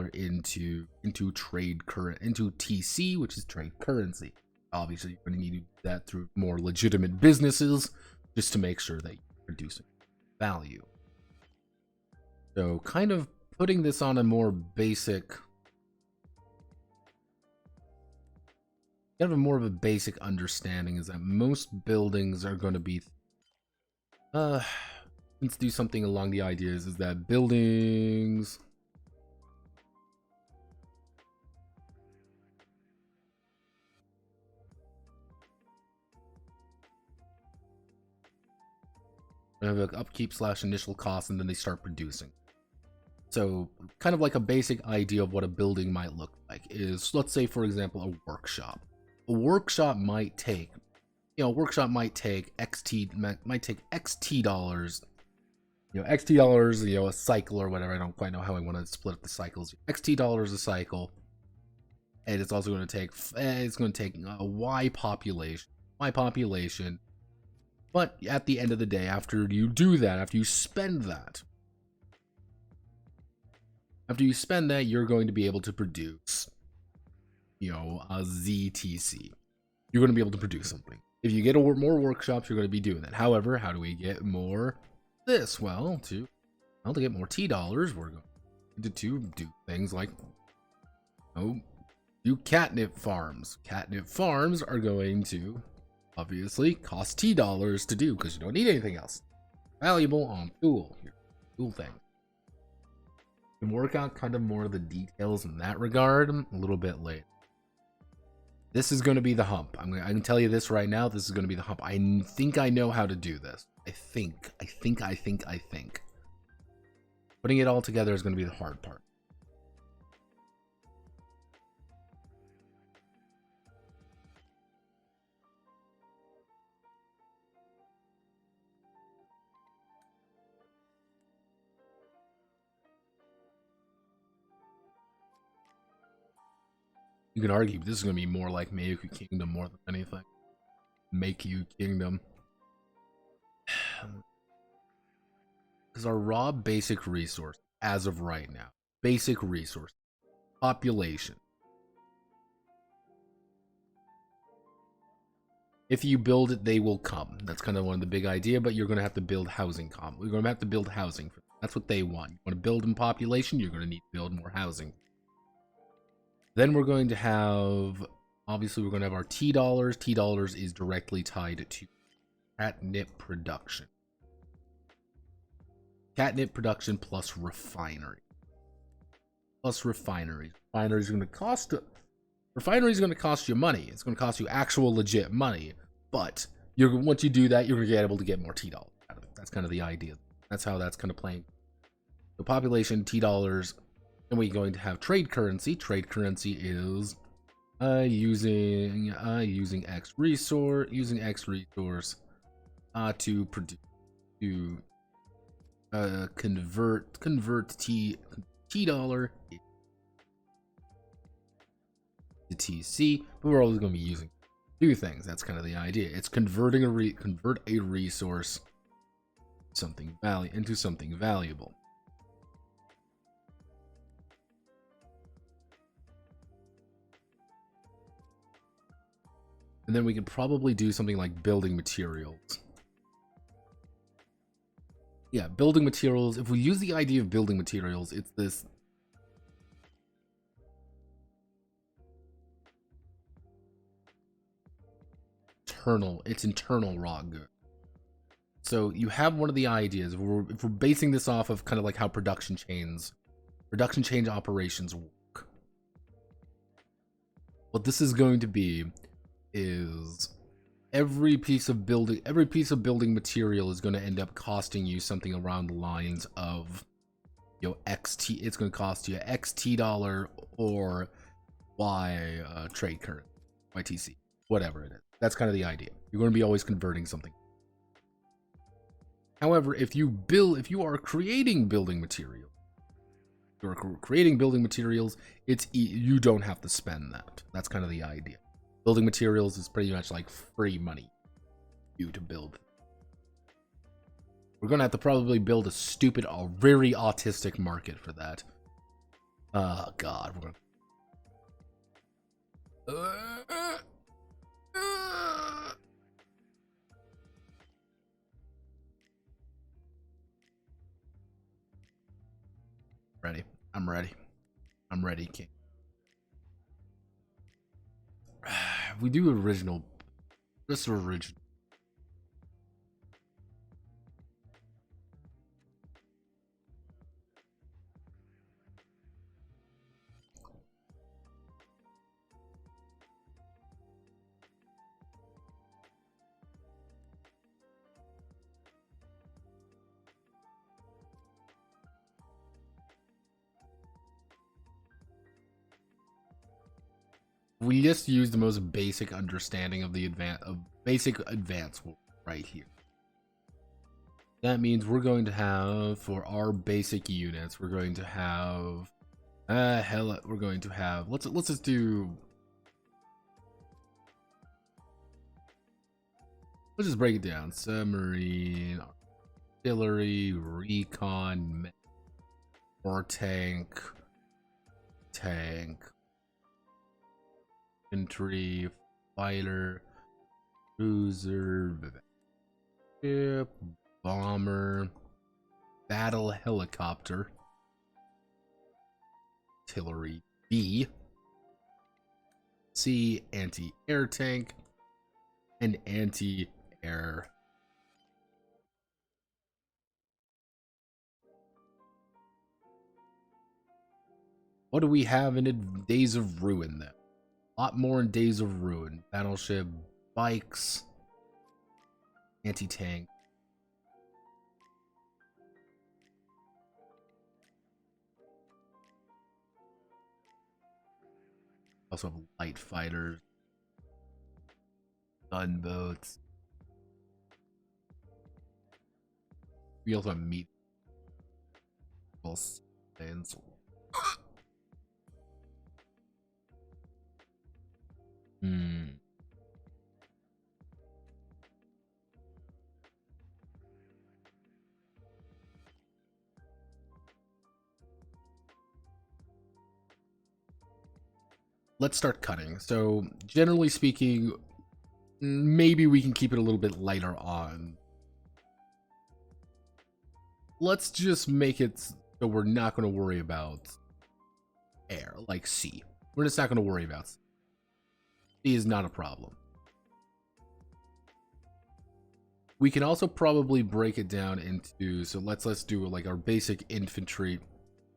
into TC, which is trade currency. Obviously, you're going to need to do that through more legitimate businesses, just to make sure that you're producing value. So, kind of putting this on a more basic, kind of more of a basic understanding is that most buildings are going to be, let's do something along the ideas is that buildings, have an upkeep / initial cost, and then they start producing. So kind of like a basic idea of what a building might look like is, let's say, for example, a workshop. A workshop might take, XT dollars, XT dollars, a cycle or whatever. I don't quite know how I want to split up the cycles. XT dollars a cycle. And it's also going to take, a Y population. But at the end of the day, after you do that, after you spend that, you're going to be able to produce, a ZTC. You're going to be able to produce something. If you get more workshops, you're going to be doing that. However, how do we get more this? Well, to get more T dollars, we're going to do things like, do catnip farms. Catnip farms are going to obviously cost T dollars to do because you don't need anything else. Valuable on Thule. Thule thing. You can work out kind of more of the details in that regard a little bit later. This is going to be the hump. I can tell you this right now. This is going to be the hump. I think I know how to do this. I think. Putting it all together is going to be the hard part. You can argue this is going to be more like Make You Kingdom more than anything. Make You Kingdom. Because our raw basic resource, as of right now, basic resource, population. If you build it, they will come. That's kind of one of the big idea, but you're going to have to build housing. We're going to have to build housing. That's what they want. You want to build in population, you're going to need to build more housing. Then we're going to have, obviously we're going to have our T dollars. T dollars is directly tied to catnip production. Catnip production plus refinery. Refinery is going to cost you money. It's going to cost you actual legit money. But once you do that, you're going to be able to get more T dollars out of it. That's kind of the idea. That's how that's kind of playing. So population, T dollars, and we're going to have trade currency. Trade currency is using X resource, to produce, to convert T dollar to TC, but we're always going to be using two things. That's kind of the idea. It's converting convert a resource into something valuable. And then we could probably do something like building materials. Yeah, building materials. If we use the idea of building materials, it's this internal raw good. So you have one of the ideas. If we're basing this off of kind of like how production change operations work. What this is going to be is every piece of building material is going to end up costing you something around the lines of, you know, XT. It's going to cost you XT dollar or Y trade currency, YTC, whatever it is. That's kind of the idea. You're going to be always converting something. However, if you are creating building materials, you don't have to spend that. That's kind of the idea. Building materials is pretty much like free money for you to build. We're gonna have to probably build a very autistic market for that. Oh God, we're gonna. Ready. I'm ready, King. We do original. Just original. We just use the most basic understanding of the basic advance right here. That means we're going to have, for our basic units, we're going to have let's just do, let's just break it down. Submarine, artillery, recon, or tank, infantry, fighter, cruiser, ship, bomber, battle helicopter, artillery B, C, anti-air tank, and anti-air. What do we have in Days of Ruin then? A lot more in Days of Ruin. Battleship, bikes, anti-tank. Also have light fighters, gunboats. We also have meat. Let's start cutting. So generally speaking, maybe we can keep it a little bit lighter on. Let's just make it so we're not going to worry about air, like sea. We're just not going to worry about sea. Sea is not a problem. We can also probably break it down into, so let's do like our basic infantry.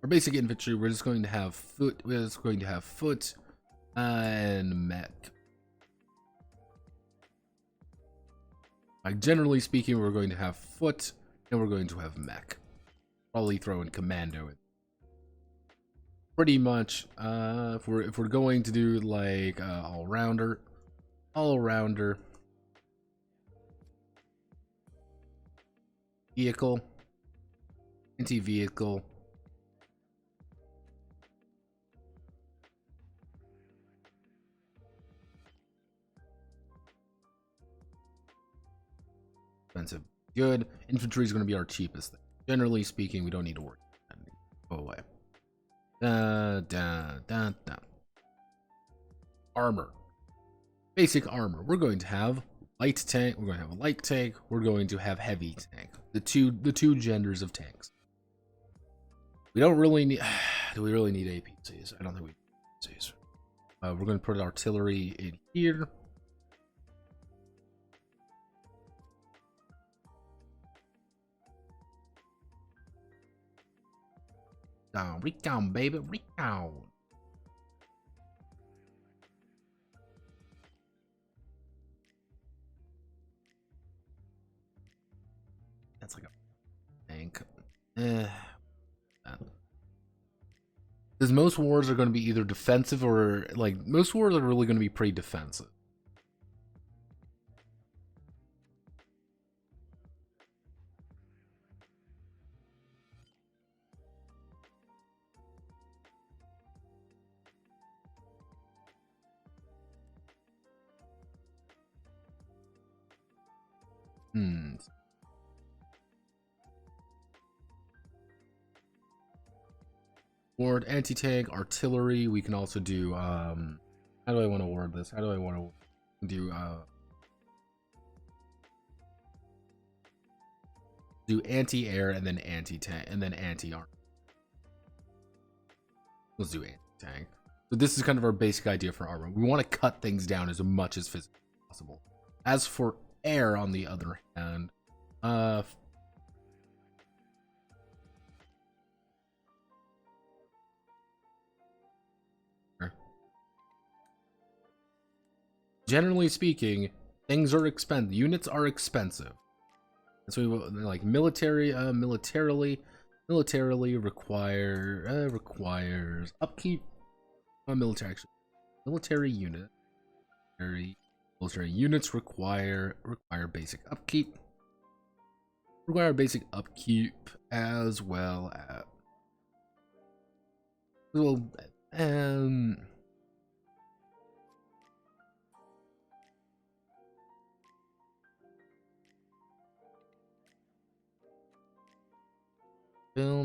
Our basic infantry, we're just going to have foot. We're just going to have foot and mech. Like generally speaking, we're going to have foot and we're going to have mech. Probably throw in commando. Pretty much, if we're going to do like all rounder, vehicle, anti-vehicle, expensive, good. Infantry is going to be our cheapest thing. Generally speaking, we don't need to worry. Go away. Armor. Basic armor. We're going to have light tank. We're going to have a light tank. We're going to have heavy tank. The two genders of tanks. We don't really need. Do we really need APCs? I don't think we need APCs. We're going to put artillery in here. Recon, baby, recon. That's like a tank. Because most wars are going to be either defensive or like most wars are really going to be pretty defensive. Ward anti-tank, artillery. We can also do how do I want to word this? How do I want to do anti-air and then anti-tank and then anti-armor. Let's do anti-tank. So this is kind of our basic idea for armor. We want to cut things down as much as physically possible. As for air, on the other hand, generally speaking, things are expensive. Units are expensive. So we like militarily requires upkeep. Military units require basic upkeep. Require basic upkeep as well as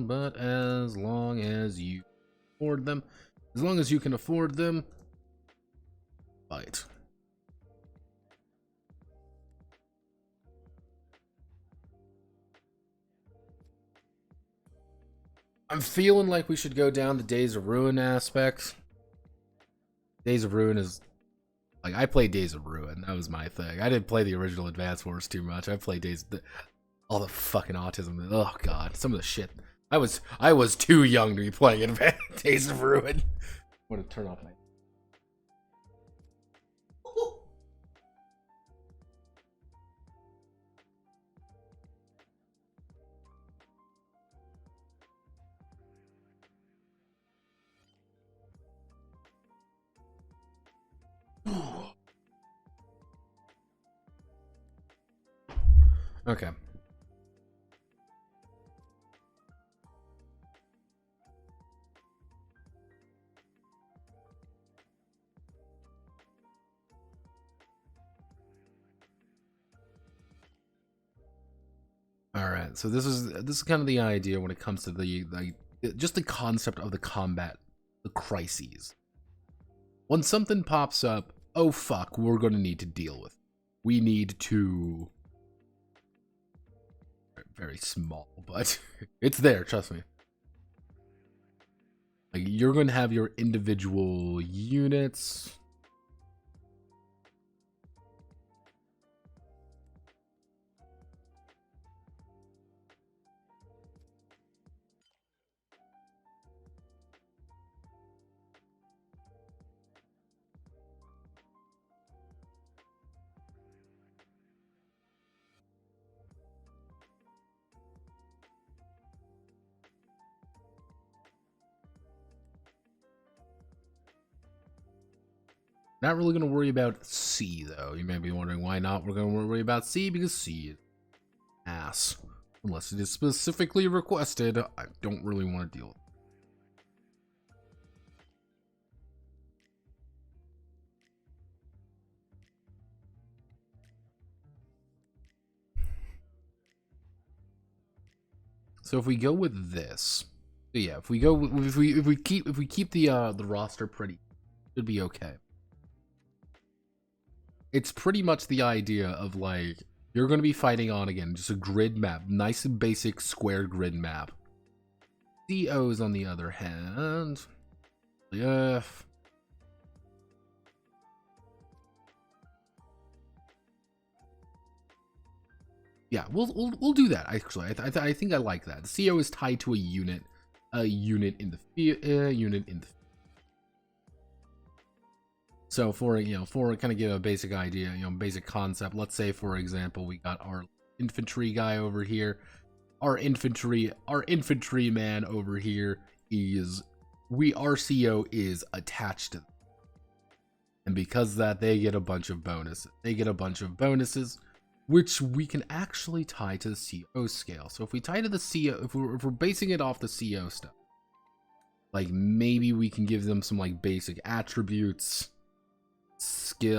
but as long as you afford them, as long as you can afford them, buy it. I'm feeling like we should go down the Days of Ruin aspects. Days of Ruin is like I played Days of Ruin. That was my thing. I didn't play the original Advance Wars too much. I played all the fucking autism. Oh god, some of the shit. I was too young to be playing Days of Ruin. I'm gonna turn off my. Okay. All right. So this is kind of the idea when it comes to just the concept of the combat, the crises. When something pops up, oh fuck, we're going to need to deal with it. We need to very small, but it's there, trust me. Like you're going to have your individual units. Not really going to worry about C, though. You may be wondering why not. We're going to worry about C because C is ass. Unless it is specifically requested, I don't really want to deal with it. So if we go with this, so yeah, if we keep the roster pretty, it should be okay. It's pretty much the idea of like you're going to be fighting on again just a grid map, nice and basic square grid map. COs on the other hand, yeah. Yeah, we'll do that. Actually, I think I like that. The CO is tied to a unit in the field. So for kind of give a basic idea, basic concept. Let's say for example we got our infantry guy over here. Our infantry man over here is our CO is attached to them. And because of that, they get a bunch of bonuses. Which we can actually tie to the CO scale. So if we tie to the CO, if we're basing it off the CO stuff, like maybe we can give them some like basic attributes, skill.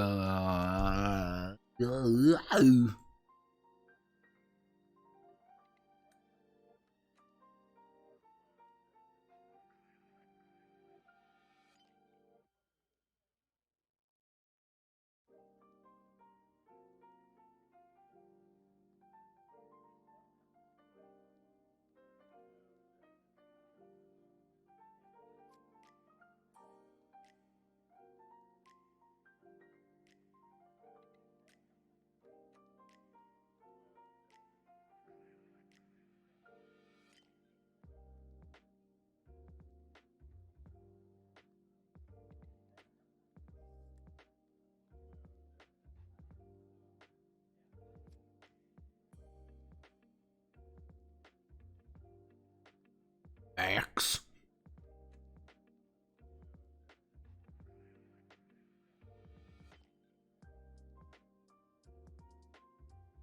X.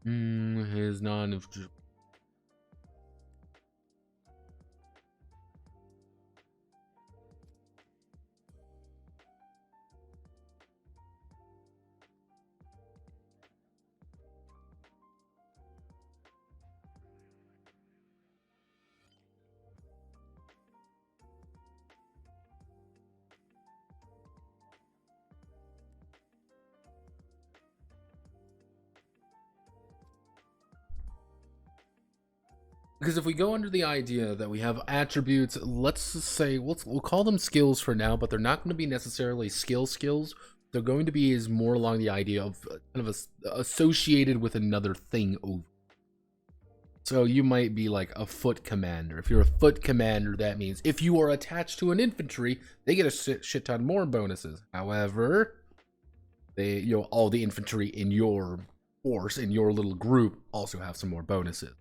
His non. Because if we go under the idea that we have attributes, let's say we'll call them skills for now, but they're not going to be necessarily skills. They're going to be is more along the idea of kind of associated with another thing over. So you might be like a foot commander. If you're a foot commander, that means if you are attached to an infantry, they get a shit ton more bonuses. However, all the infantry in your force, in your little group, also have some more bonuses.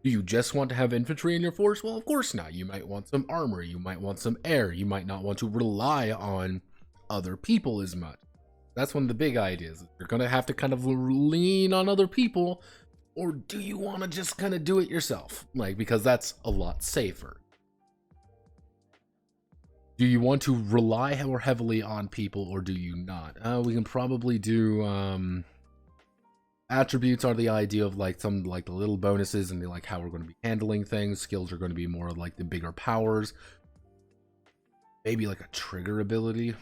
Do you just want to have infantry in your force? Well, of course not. You might want some armor. You might want some air. You might not want to rely on other people as much. That's one of the big ideas. You're going to have to kind of lean on other people, or do you want to just kind of do it yourself? Like, because that's a lot safer. Do you want to rely more heavily on people, or do you not? We can probably do, attributes are the idea of like some like the little bonuses and like how we're going to be handling things. Skills are going to be more like the bigger powers. Maybe like a trigger ability.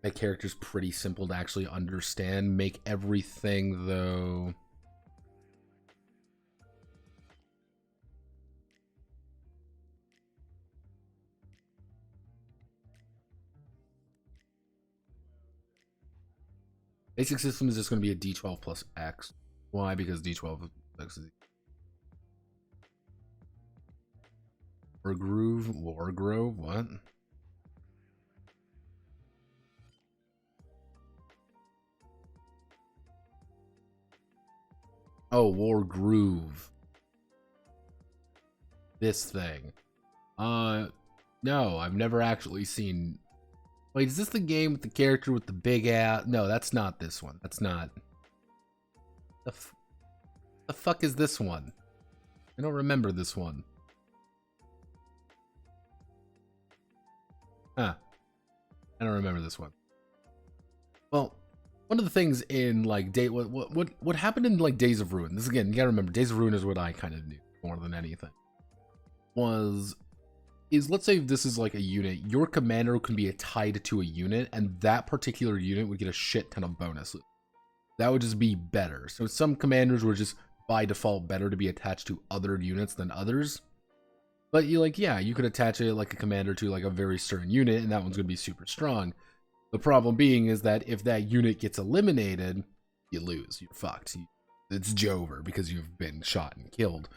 That character's pretty simple to actually understand. Make everything though. Basic system is just going to be a D12 plus X. Why? Because D12 X is Lore Grove, what? Oh, War Groove. This thing. No, I've never actually seen Wait, is this the game with the character with the big ass? No, that's not this one. That's not. The fuck is this one? I don't remember this one. Huh. I don't remember this one. Well, one of the things in like what happened in like Days of Ruin. This again, you gotta remember, Days of Ruin is what I kind of knew more than anything. Let's say this is like a unit, your commander can be tied to a unit, and that particular unit would get a shit ton of bonuses. That would just be better. So some commanders were just by default better to be attached to other units than others. But you you could attach it like a commander to like a very certain unit, and that one's gonna be super strong. The problem being is that if that unit gets eliminated, you lose. You're fucked. It's Jover because you've been shot and killed.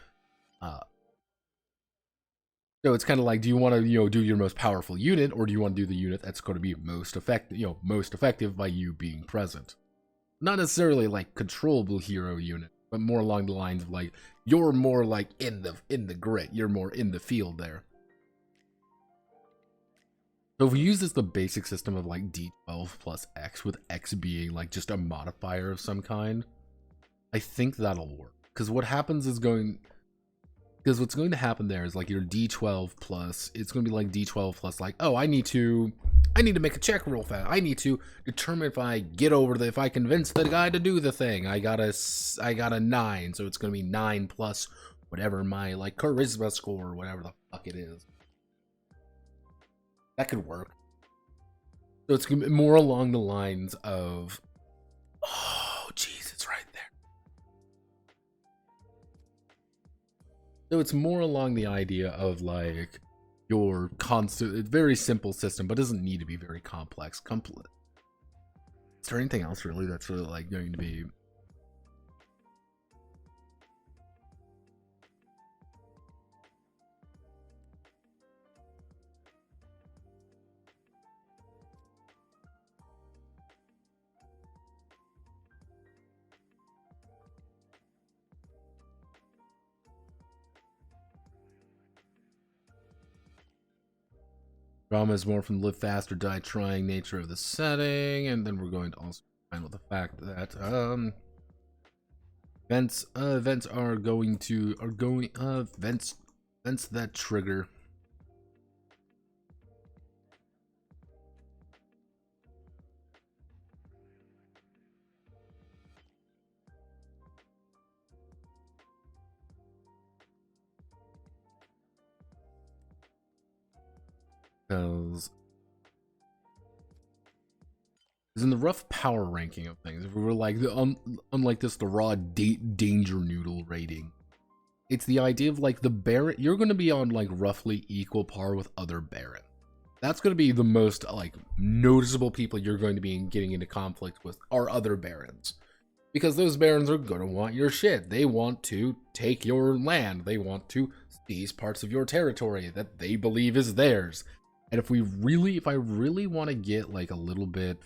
So it's kind of like, do you want to do your most powerful unit, or do you want to do the unit that's going to be most effective by you being present? Not necessarily like controllable hero unit, but more along the lines of like you're more like in the grit. You're more in the field there. So if we use this the basic system of like D12 plus X, with X being like just a modifier of some kind, I think that'll work. Because what's going to happen there is like your D12 plus, it's going to be like D12 plus like, oh, I need to make a check real fast. I need to determine if I get over if I convince the guy to do the thing. I got a 9, so it's going to be 9 plus whatever my like charisma score or whatever the fuck it is. That could work. So it's gonna be more along the lines of, oh, jeez, it's right there. So it's more along the idea of like your constant, very simple system, but doesn't need to be very complex. Is there anything else really that's really like going to be? Drama is more from the live fast or die trying nature of the setting, and then we're going to also find with the fact that events that trigger because in the rough power ranking of things, if we were like unlike this, the raw danger noodle rating, it's the idea of like the Baron, you're going to be on like roughly equal par with other Baron. That's going to be the most like noticeable people you're going to be getting into conflict with are other Barons, because those Barons are going to want your shit. They want to take your land. They want to seize parts of your territory that they believe is theirs. And if I really want to get like a little bit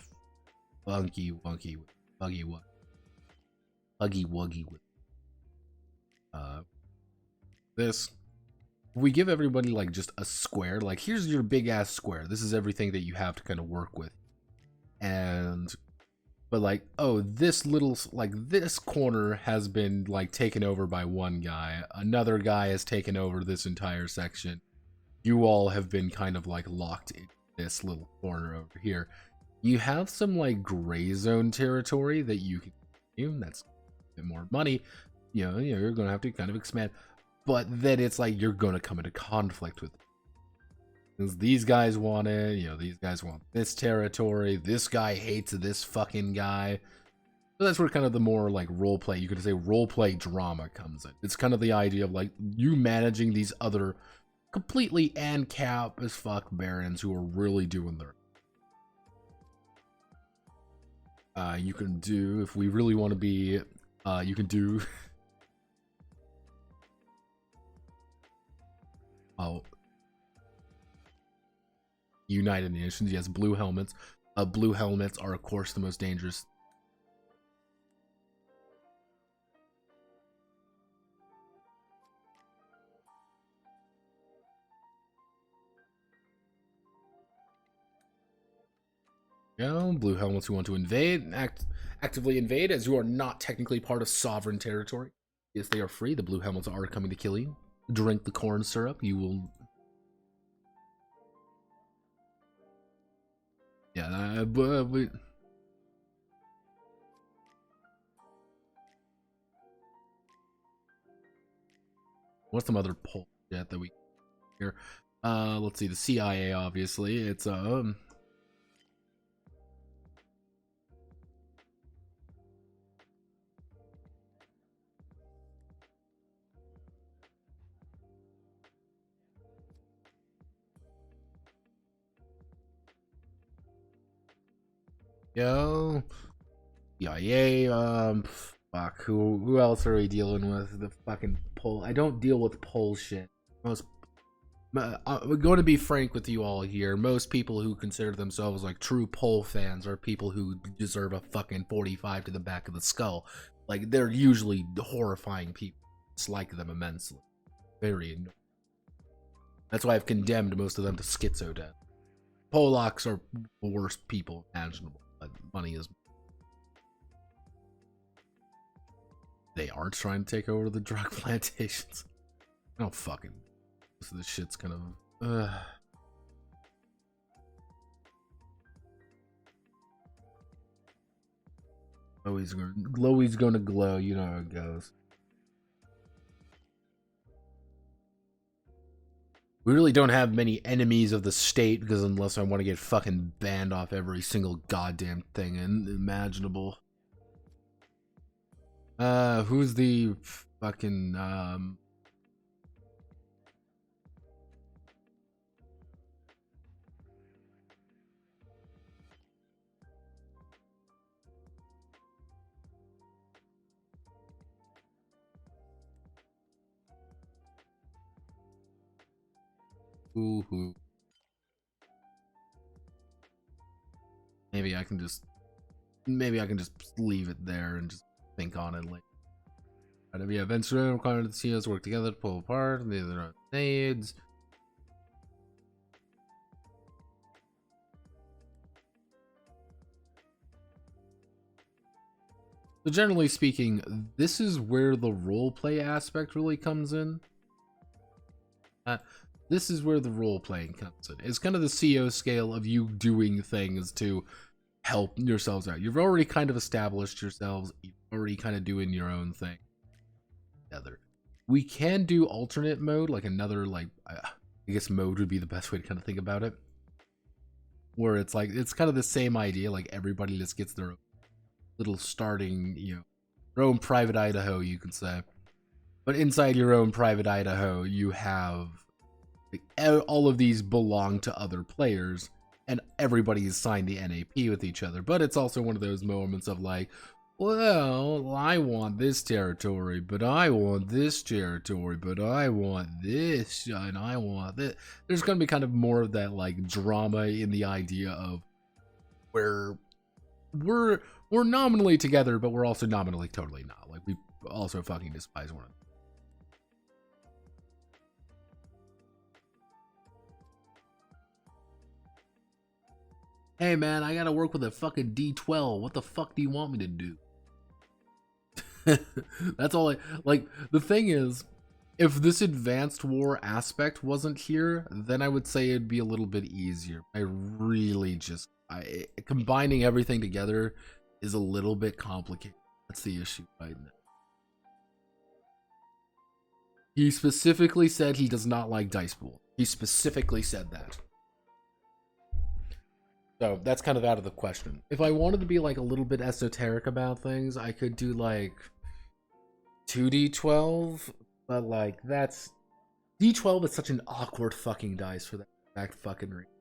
buggy wuggy with this, we give everybody like just a square, like here's your big ass square, this is everything that you have to kind of work with, but like, oh, this little, like this corner has been like taken over by one guy, another guy has taken over this entire section, you all have been kind of like locked in this little corner over here. You have some like gray zone territory that you can do. That's a bit more money. You're gonna have to kind of expand. But then it's like you're gonna come into conflict with it. Because these guys want it, these guys want this territory, this guy hates this fucking guy. So that's where kind of the more like roleplay, you could say roleplay drama comes in. It's kind of the idea of like you managing these other completely Ancap as fuck Barons who are really doing their you can do, if we really want to be, you can do oh, United Nations, yes, blue helmets. Blue helmets are of course the most dangerous. Go. Blue helmets who want to invade, actively invade, as you are not technically part of sovereign territory. Yes, they are free. The blue helmets are coming to kill you. Drink the corn syrup. You will. Yeah, but what's some other poll yet that we here? Let's see. The CIA, obviously. It's Yo, CIA, fuck, who else are we dealing with? The fucking poll. I don't deal with poll shit. Most, we're going to be frank with you all here. Most people who consider themselves like true poll fans are people who deserve a fucking 45 to the back of the skull. Like, they're usually horrifying people. Dislike them immensely. Very annoying. That's why I've condemned most of them to schizo death. Polacks are the worst people imaginable. Money is. They are trying to take over the drug plantations. I don't fucking. This shit's kind of. Chloe's gonna glow. You know how it goes. We really don't have many enemies of the state, because unless I want to get fucking banned off every single goddamn thing imaginable. Who's the fucking, Ooh. Maybe I can just leave it there and just think on it later. Right, yeah, eventually required the CEOs work together to pull apart the other needs. So generally speaking, this is where the roleplay aspect really comes in. This is where the role-playing comes in. It's kind of the CO scale of you doing things to help yourselves out. You've already kind of established yourselves. You're already kind of doing your own thing together. We can do alternate mode, like another, like, I guess mode would be the best way to kind of think about it. Where it's like, it's kind of the same idea, like everybody just gets their own little starting, you know, their own private Idaho, you could say. But inside your own private Idaho, you have all of these belong to other players, and everybody's signed the NAP with each other. But it's also one of those moments of like, well, I want this territory, but I want this territory, but I want this, and I want this. There's going to be kind of more of that like drama in the idea of where we're nominally together, but we're also nominally totally not. Like, we also fucking despise one another. Hey man, I gotta work with a fucking D12. What the fuck do you want me to do? That's all like, the thing is, if this advanced war aspect wasn't here, then I would say it'd be a little bit easier. I really just, combining everything together is a little bit complicated. That's the issue right now. He specifically said he does not like dice pool. He specifically said that. So that's kind of out of the question. If I wanted to be like a little bit esoteric about things, I could do like 2d12, but like that's d12 is such an awkward fucking dice for that exact fucking reason.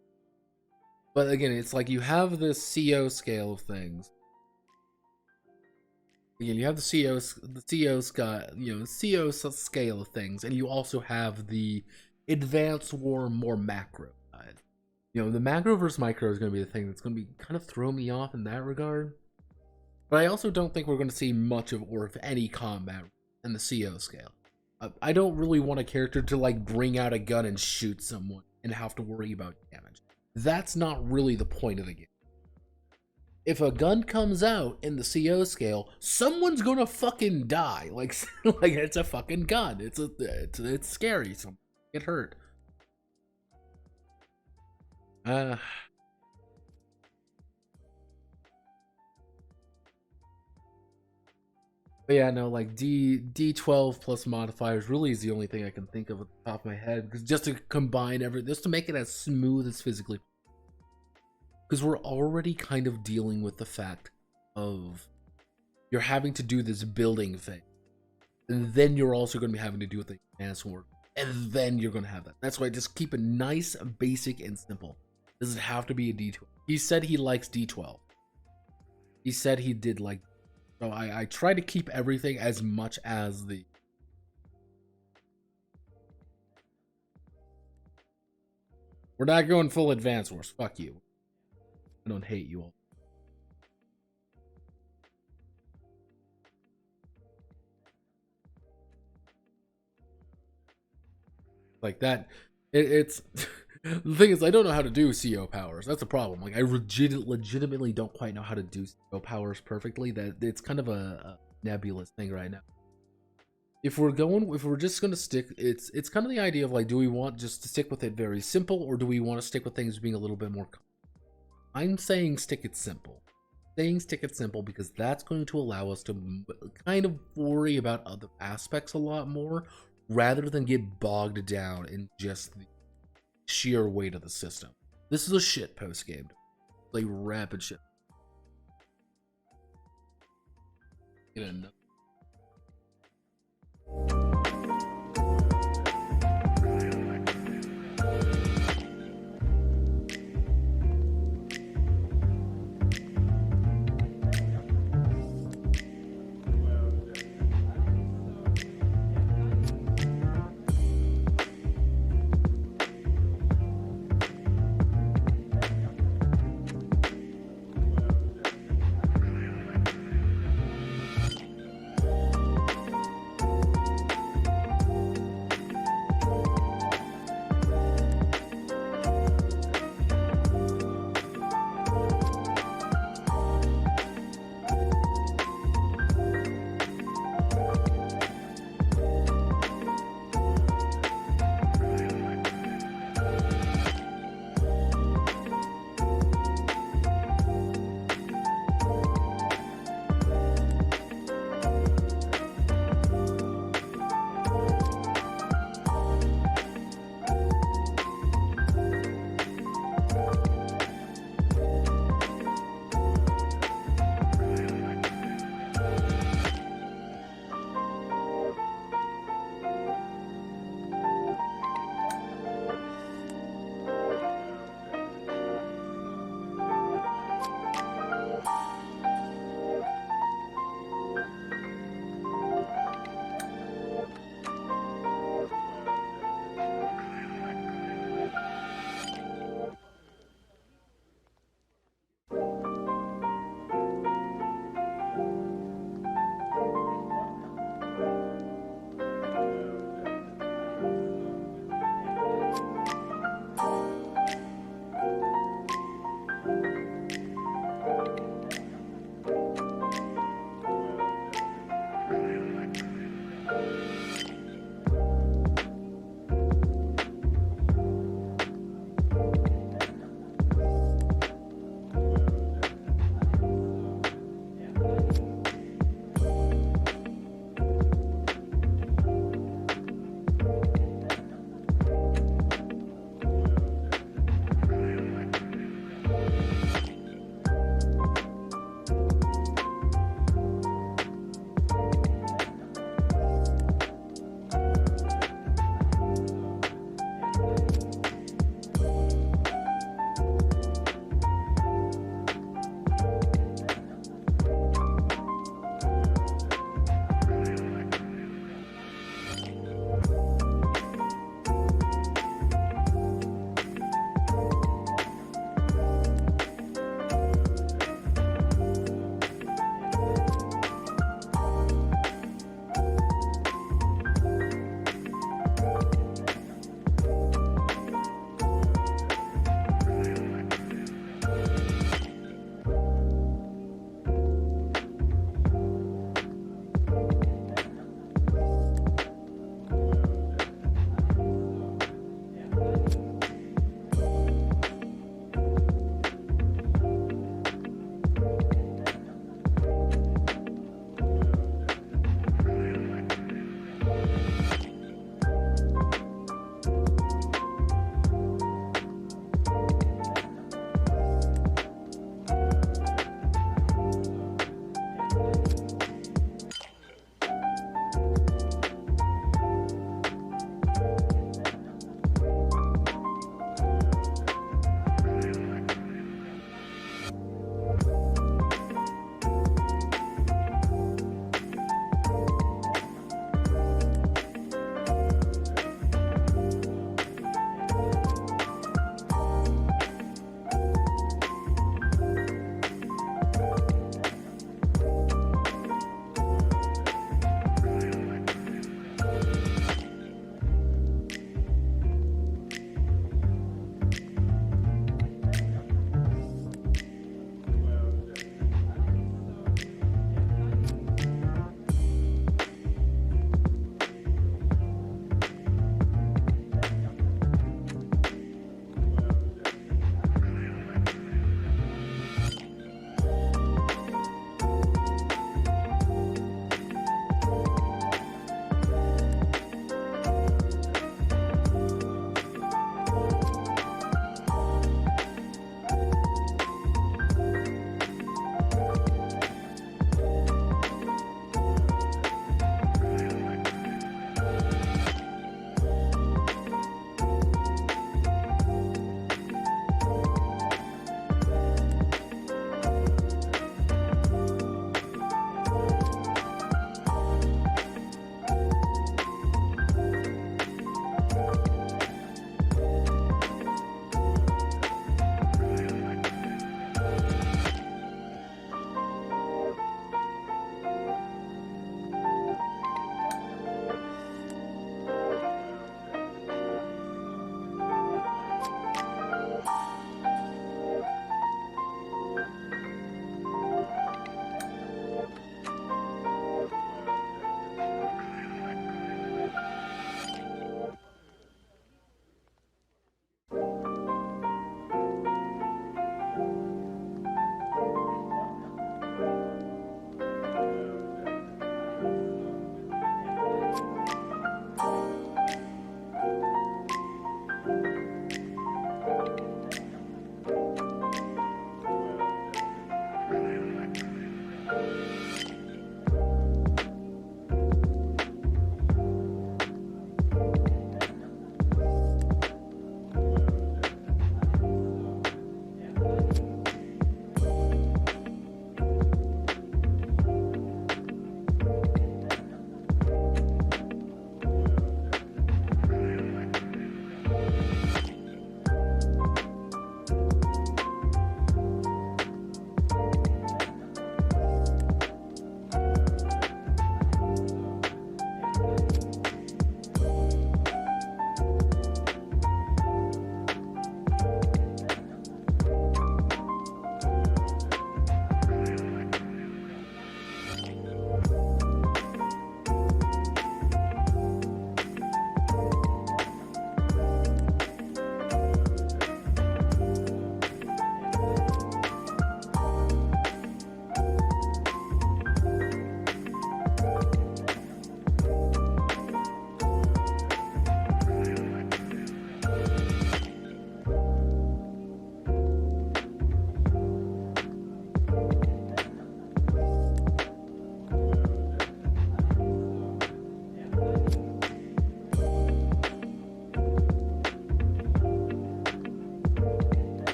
But again, it's like you have this CO scale of things. Again, you have the CO scale of things, and you also have the advanced war more macro side. You know, the macro versus micro is going to be the thing that's going to be kind of throw me off in that regard. But I also don't think we're going to see much of, or if any, combat in the CO scale. I don't really want a character to like bring out a gun and shoot someone and have to worry about damage. That's not really the point of the game. if a gun comes out in the CO scale, someone's gonna fucking die. Like, like it's a fucking gun. It's scary. Someone get hurt. But yeah, no, like D12 plus modifiers really is the only thing I can think of at the top of my head, because just to combine just to make it as smooth as physically, because we're already kind of dealing with the fact of you're having to do this building thing, and then you're also going to be having to do with the advanced work, and then you're going to have that. That's why just keep it nice, basic, and simple. Does it have to be a D12? He said he likes D12. He said he did like. So I try to keep everything as much as the... We're not going full Advance Wars. Fuck you. I don't hate you all. Like that. It's... The thing is, I don't know how to do CO powers. That's a problem. Like, I legitimately don't quite know how to do CO powers perfectly. That it's kind of a nebulous thing right now. If we're just gonna stick, it's kind of the idea of like, do we want just to stick with it very simple, or do we want to stick with things being a little bit more? I'm saying stick it simple. Stick it simple because that's going to allow us to kind of worry about other aspects a lot more, rather than get bogged down in just the sheer weight of the system. This is a shit post game. Like rapid shit. Get enough.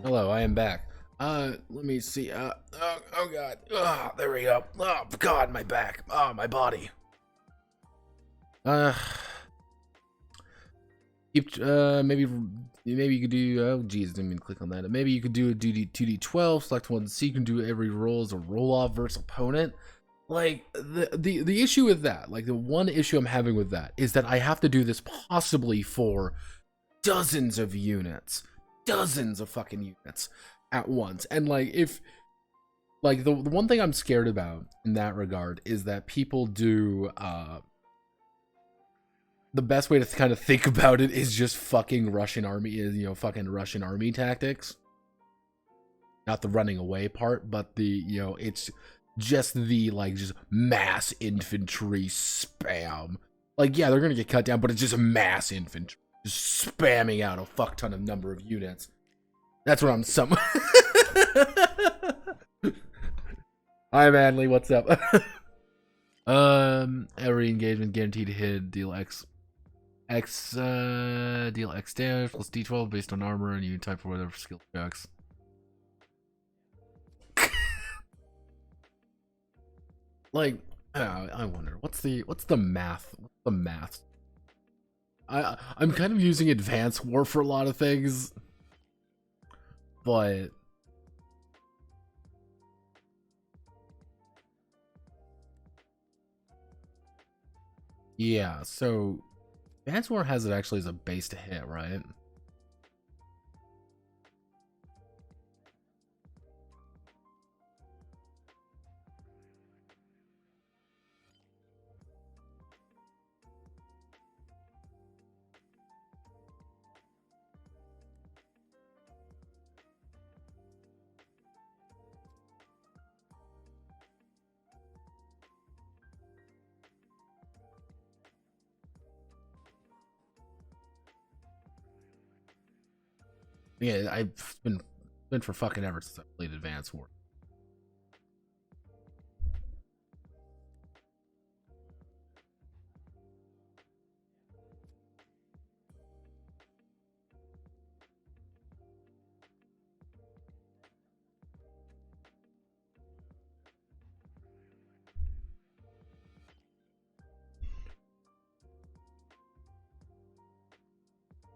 Hello, I am back. Let me see. Oh god. There we go. Oh god, my back. Oh, my body. Maybe you could do. Oh, geez, didn't mean to click on that. Maybe you could do a 2d12. Select one so you can do every roll as a roll off versus opponent. Like the issue with that, like the one issue I'm having with that is that I have to do this possibly for dozens of units, dozens of fucking units at once. And like if like the one thing I'm scared about in that regard is that people do the best way to kind of think about it is just fucking Russian army, fucking Russian army tactics. Not the running away part, but the, it's just the, like, just mass infantry spam. Like, yeah, they're gonna get cut down, but it's just mass infantry. Just spamming out a fuck ton of number of units. That's what I'm Hi, Manly, what's up? Every engagement guaranteed to hit, deal X damage plus D12 based on armor, and you type for whatever skill checks. Like, I wonder what's the math? What's the math? I'm kind of using Advance War for a lot of things, but yeah. So Advance War has it actually as a base to hit, right? Yeah, I've been for fucking ever since I played Advance War.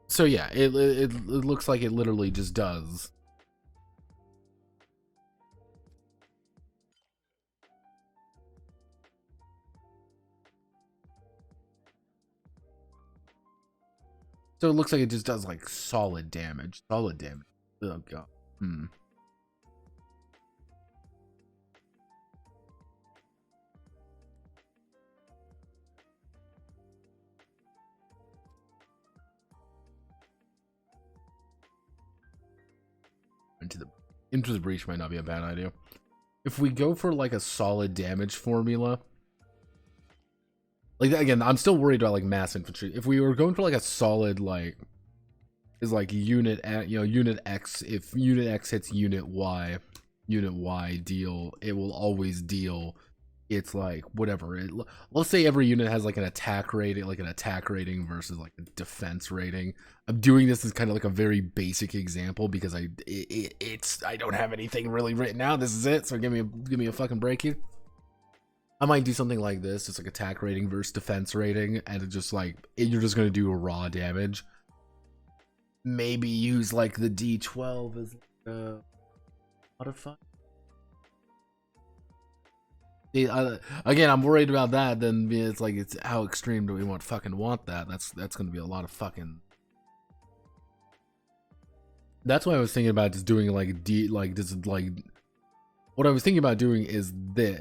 So yeah, it looks like it literally just does. So it looks like it just does like solid damage. Solid damage. Oh god. Into the breach might not be a bad idea. If we go for like a solid damage formula, like again, I'm still worried about like mass infantry. If we were going for like a solid, like, is like unit X, if unit X hits unit Y deal, it will always deal. It's like whatever. Let's say every unit has like an attack rating, versus like a defense rating. I'm doing this as kind of like a very basic example because I don't have anything really written out. This is it. So give me a fucking break here. I might do something like this, just like attack rating versus defense rating, and it's just like you're just gonna do a raw damage. Maybe use like the D12 as modifier. Again, I'm worried about that. Then it's like, it's how extreme do we want that? That's gonna be a lot of fucking. That's why I was thinking about just doing like what I was thinking about doing is this,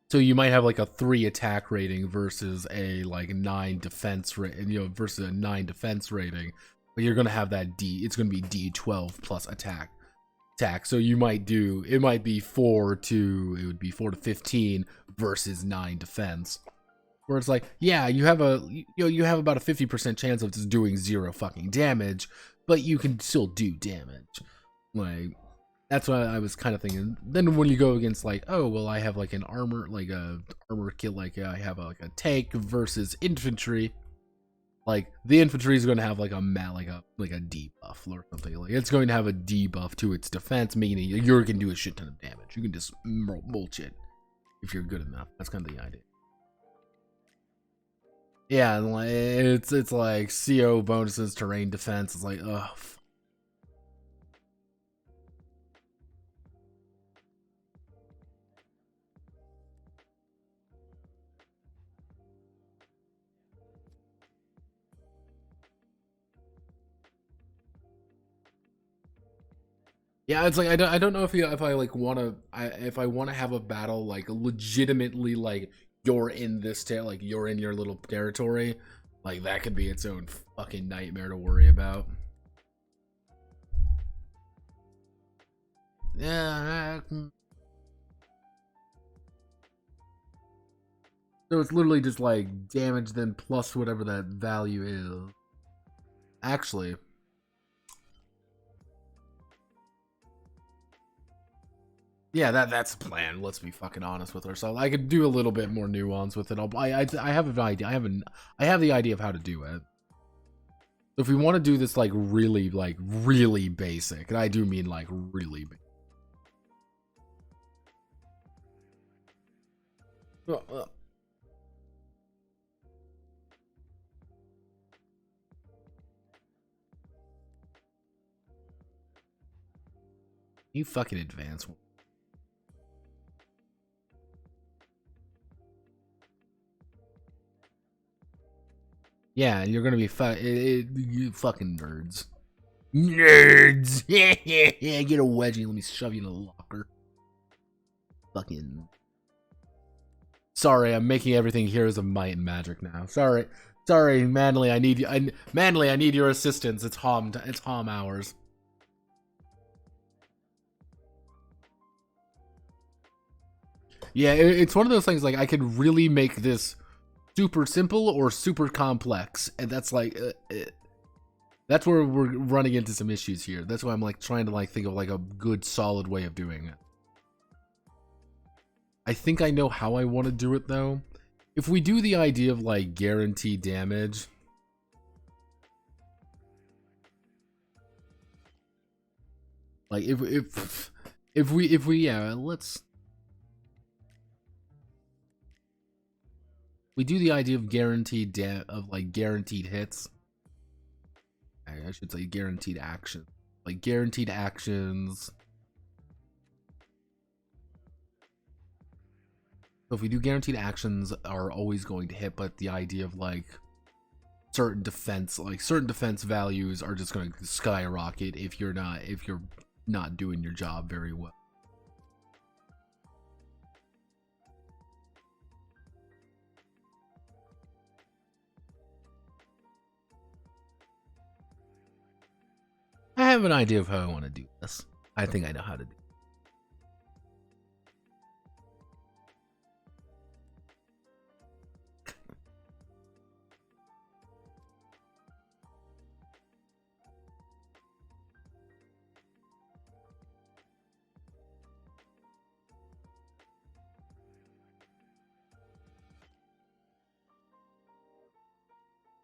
So you might have like a 3 attack rating versus a like 9 defense rating, versus a 9 defense rating, but you're gonna have that it's gonna be D12 plus attack. So you might do, it would be 4 to 15 versus 9 defense, where it's like, yeah, you have about a 50% chance of just doing 0 fucking damage, but you can still do damage. Like, that's what I was kind of thinking. Then when you go against like, oh well, I have like an armor, like a armor kit, like I have like a tank versus infantry. Like the infantry is going to have like a debuff or something. Like it's going to have a debuff to its defense, meaning you can do a shit ton of damage. You can just mulch it if you're good enough. That's kind of the idea. Yeah, and like it's like CO bonuses, terrain defense. It's like, ugh. Yeah, it's like I don't know if I like want to if I want to have a battle like legitimately like you're in this like you're in your little territory, like that could be its own fucking nightmare to worry about. Yeah. So it's literally just like damage then plus whatever that value is. Actually, yeah, that's the plan. Let's be fucking honest with ourselves. I could do a little bit more nuance with it. I have an idea. I have the idea of how to do it. So if we want to do this like really basic, and I do mean like really basic. You fucking advance. Yeah, you're gonna be you fucking nerds. Nerds! Yeah, get a wedgie. Let me shove you in a locker. Fucking. Sorry, I'm making everything Heroes of Might and Magic now. Sorry, Manly. I need you. Manly, I need your assistance. It's Hom hours. Yeah, it's one of those things. Like I could really make this super simple or super complex, and that's like that's where we're running into some issues here. That's why I'm like trying to like think of like a good solid way of doing it. I think I know how I want to do it though. If we do the idea of like guaranteed damage, like if we yeah, we do the idea of guaranteed guaranteed hits. I should say guaranteed action. Like guaranteed actions. So if we do guaranteed actions are always going to hit, but the idea of like certain defense values are just going to skyrocket if you're not doing your job very well. I have an idea of how I want to do this. I think I know how to do it.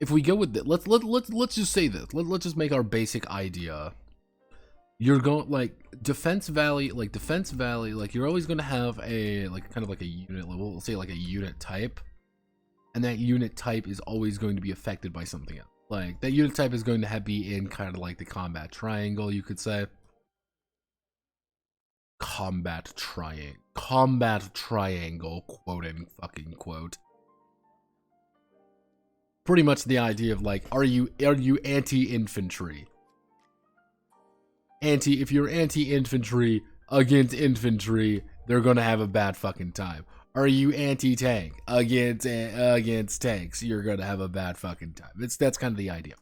If we go with it, let's just say this. Let's just make our basic idea. You're going like defense valley, like you're always going to have a like kind of like a unit level. We'll say like a unit type, and that unit type is always going to be affected by something else. Like that unit type is going to be in kind of like the combat triangle, you could say. Combat triangle, quote and fucking quote. Pretty much the idea of like, are you anti-infantry? If you're anti-infantry against infantry, they're gonna have a bad fucking time. Are you anti-tank against tanks? You're gonna have a bad fucking time. That's kind of the idea.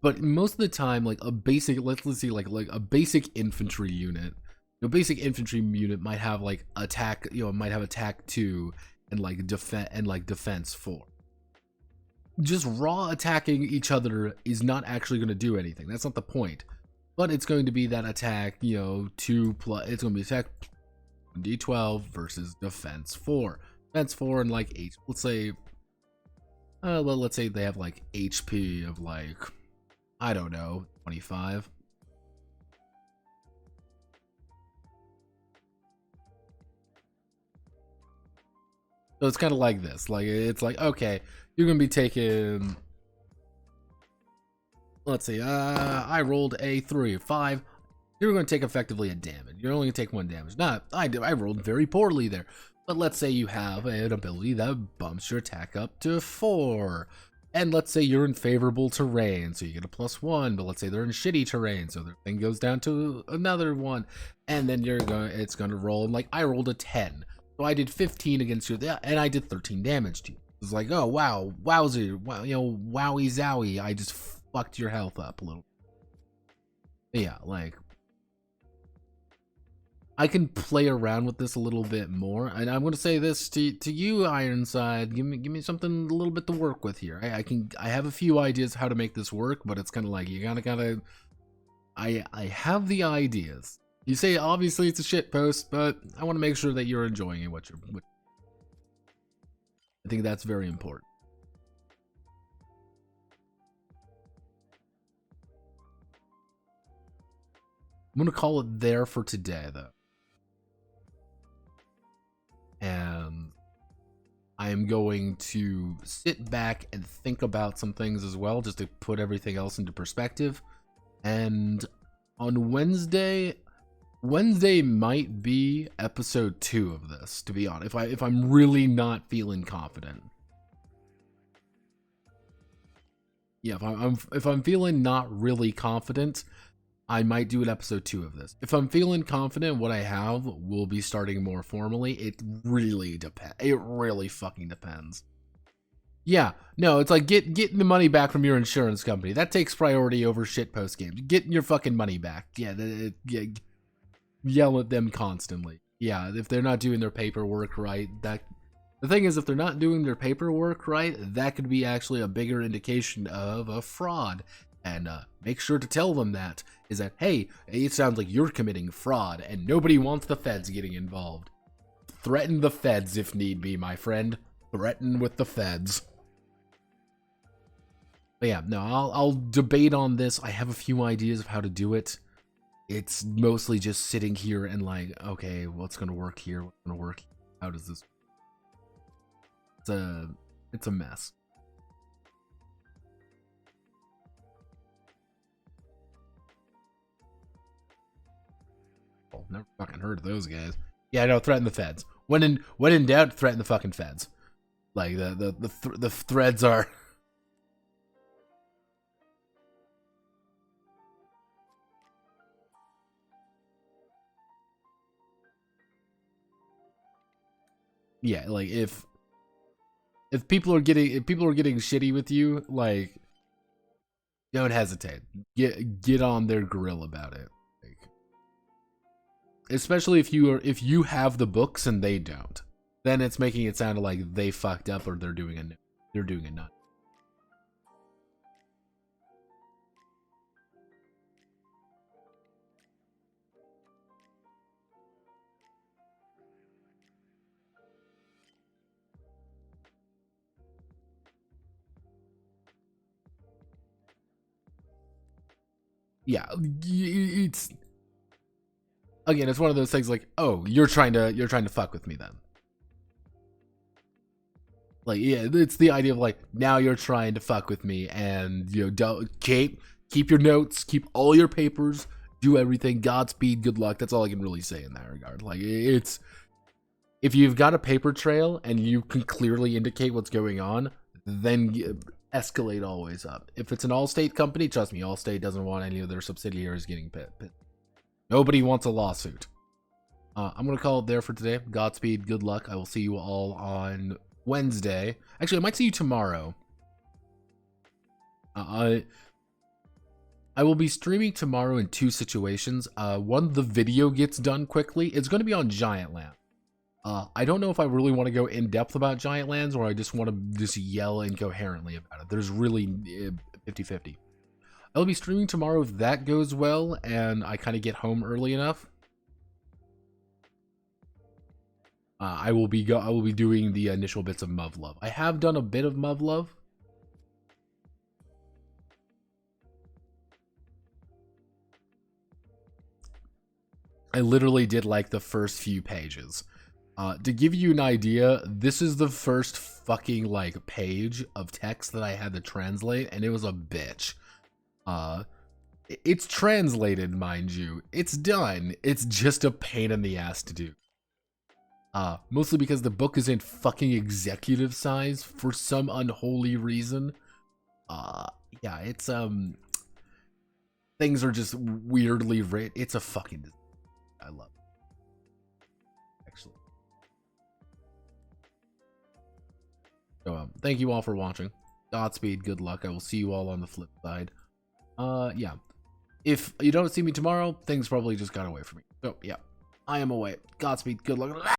But most of the time, like a basic, let's see, like a basic infantry unit. A basic infantry unit might have like attack, might have attack 2 and like defense 4. Just raw attacking each other is not actually going to do anything. That's not the point. But it's going to be that attack, 2+, it's going to be attack D12 versus defense 4. Defense 4 and like 8. Let's say, well, let's say they have like HP of like, I don't know, 25. So it's kind of like this. Like, it's like, okay, you're going to be taking, let's see, I rolled a 3 or 5. You're going to take effectively a damage. You're only going to take 1 damage. I rolled very poorly there. But let's say you have an ability that bumps your attack up to 4. And let's say you're in favorable terrain, so you get a +1. But let's say they're in shitty terrain, so their thing goes down to another 1. And then it's going to roll. And like, I rolled a 10. So I did 15 against you, and I did 13 damage to you. It's like, oh, wow, wowzer, wow, wowie zowie. I just fucked your health up a little. Yeah, like, I can play around with this a little bit more, and I'm going to say this to you, Ironside. Give me something a little bit to work with here. I have a few ideas how to make this work, but it's kind of like you gotta. I have the ideas. You say obviously it's a shit post, but I want to make sure that you're enjoying it. I think that's very important. I'm going to call it there for today, though. And I am going to sit back and think about some things as well, just to put everything else into perspective. And on Wednesday might be episode 2 of this, to be honest, if I'm really not feeling confident. Yeah, if I'm feeling not really confident, I might do an episode 2 of this. If I'm feeling confident, what I have will be starting more formally. It really depends. It really fucking depends. Yeah, no, it's like getting the money back from your insurance company. That takes priority over shitpost games. Getting your fucking money back. Yeah, yell at them constantly. Yeah, if they're not doing their paperwork right, the thing is, if they're not doing their paperwork right, that could be actually a bigger indication of a fraud. And make sure to tell them that, is that, hey, it sounds like you're committing fraud, and nobody wants the feds getting involved. Threaten the feds if need be, my friend. Threaten with the feds. But yeah, no, I'll debate on this. I have a few ideas of how to do it. It's mostly just sitting here and like, okay, what's going to work here? What's going to work? How does this... It's a mess. Never fucking heard of those guys. Yeah, no, threaten the feds. When in doubt, threaten the fucking feds. Like the threads are. Yeah, like if people are getting shitty with you, like, don't hesitate. Get on their grill about it. Especially if you have the books and they don't, then it's making it sound like they fucked up or they're doing a nut. Yeah, it's again, it's one of those things like, oh, you're trying to fuck with me then. Like, yeah, it's the idea of like, now you're trying to fuck with me, and don't keep your notes, keep all your papers, do everything. Godspeed, good luck. That's all I can really say in that regard. Like, it's if you've got a paper trail and you can clearly indicate what's going on, then escalate always up. If it's an Allstate company, trust me, Allstate doesn't want any of their subsidiaries getting pit. Nobody wants a lawsuit. I'm going to call it there for today. Godspeed, good luck. I will see you all on Wednesday. Actually, I might see you tomorrow. I will be streaming tomorrow in 2 situations. One, the video gets done quickly. It's going to be on Giant Land. I don't know if I really want to go in depth about Giant Lands, or I just want to just yell incoherently about it. There's really 50-50. I'll be streaming tomorrow if that goes well and I kind of get home early enough. I will be doing the initial bits of Muv Love. I have done a bit of Muv Love, I literally did like the first few pages. To give you an idea, this is the first fucking like page of text that I had to translate, and it was a bitch. It's translated, mind you. It's done. It's just a pain in the ass to do. Mostly because the book is in fucking executive size for some unholy reason. Yeah, it's things are just weirdly written. It's a fucking disaster. I love it. Actually. So, thank you all for watching. Godspeed, good luck. I will see you all on the flip side. Yeah. If you don't see me tomorrow, things probably just got away from me. So, yeah. I am away. Godspeed, good luck.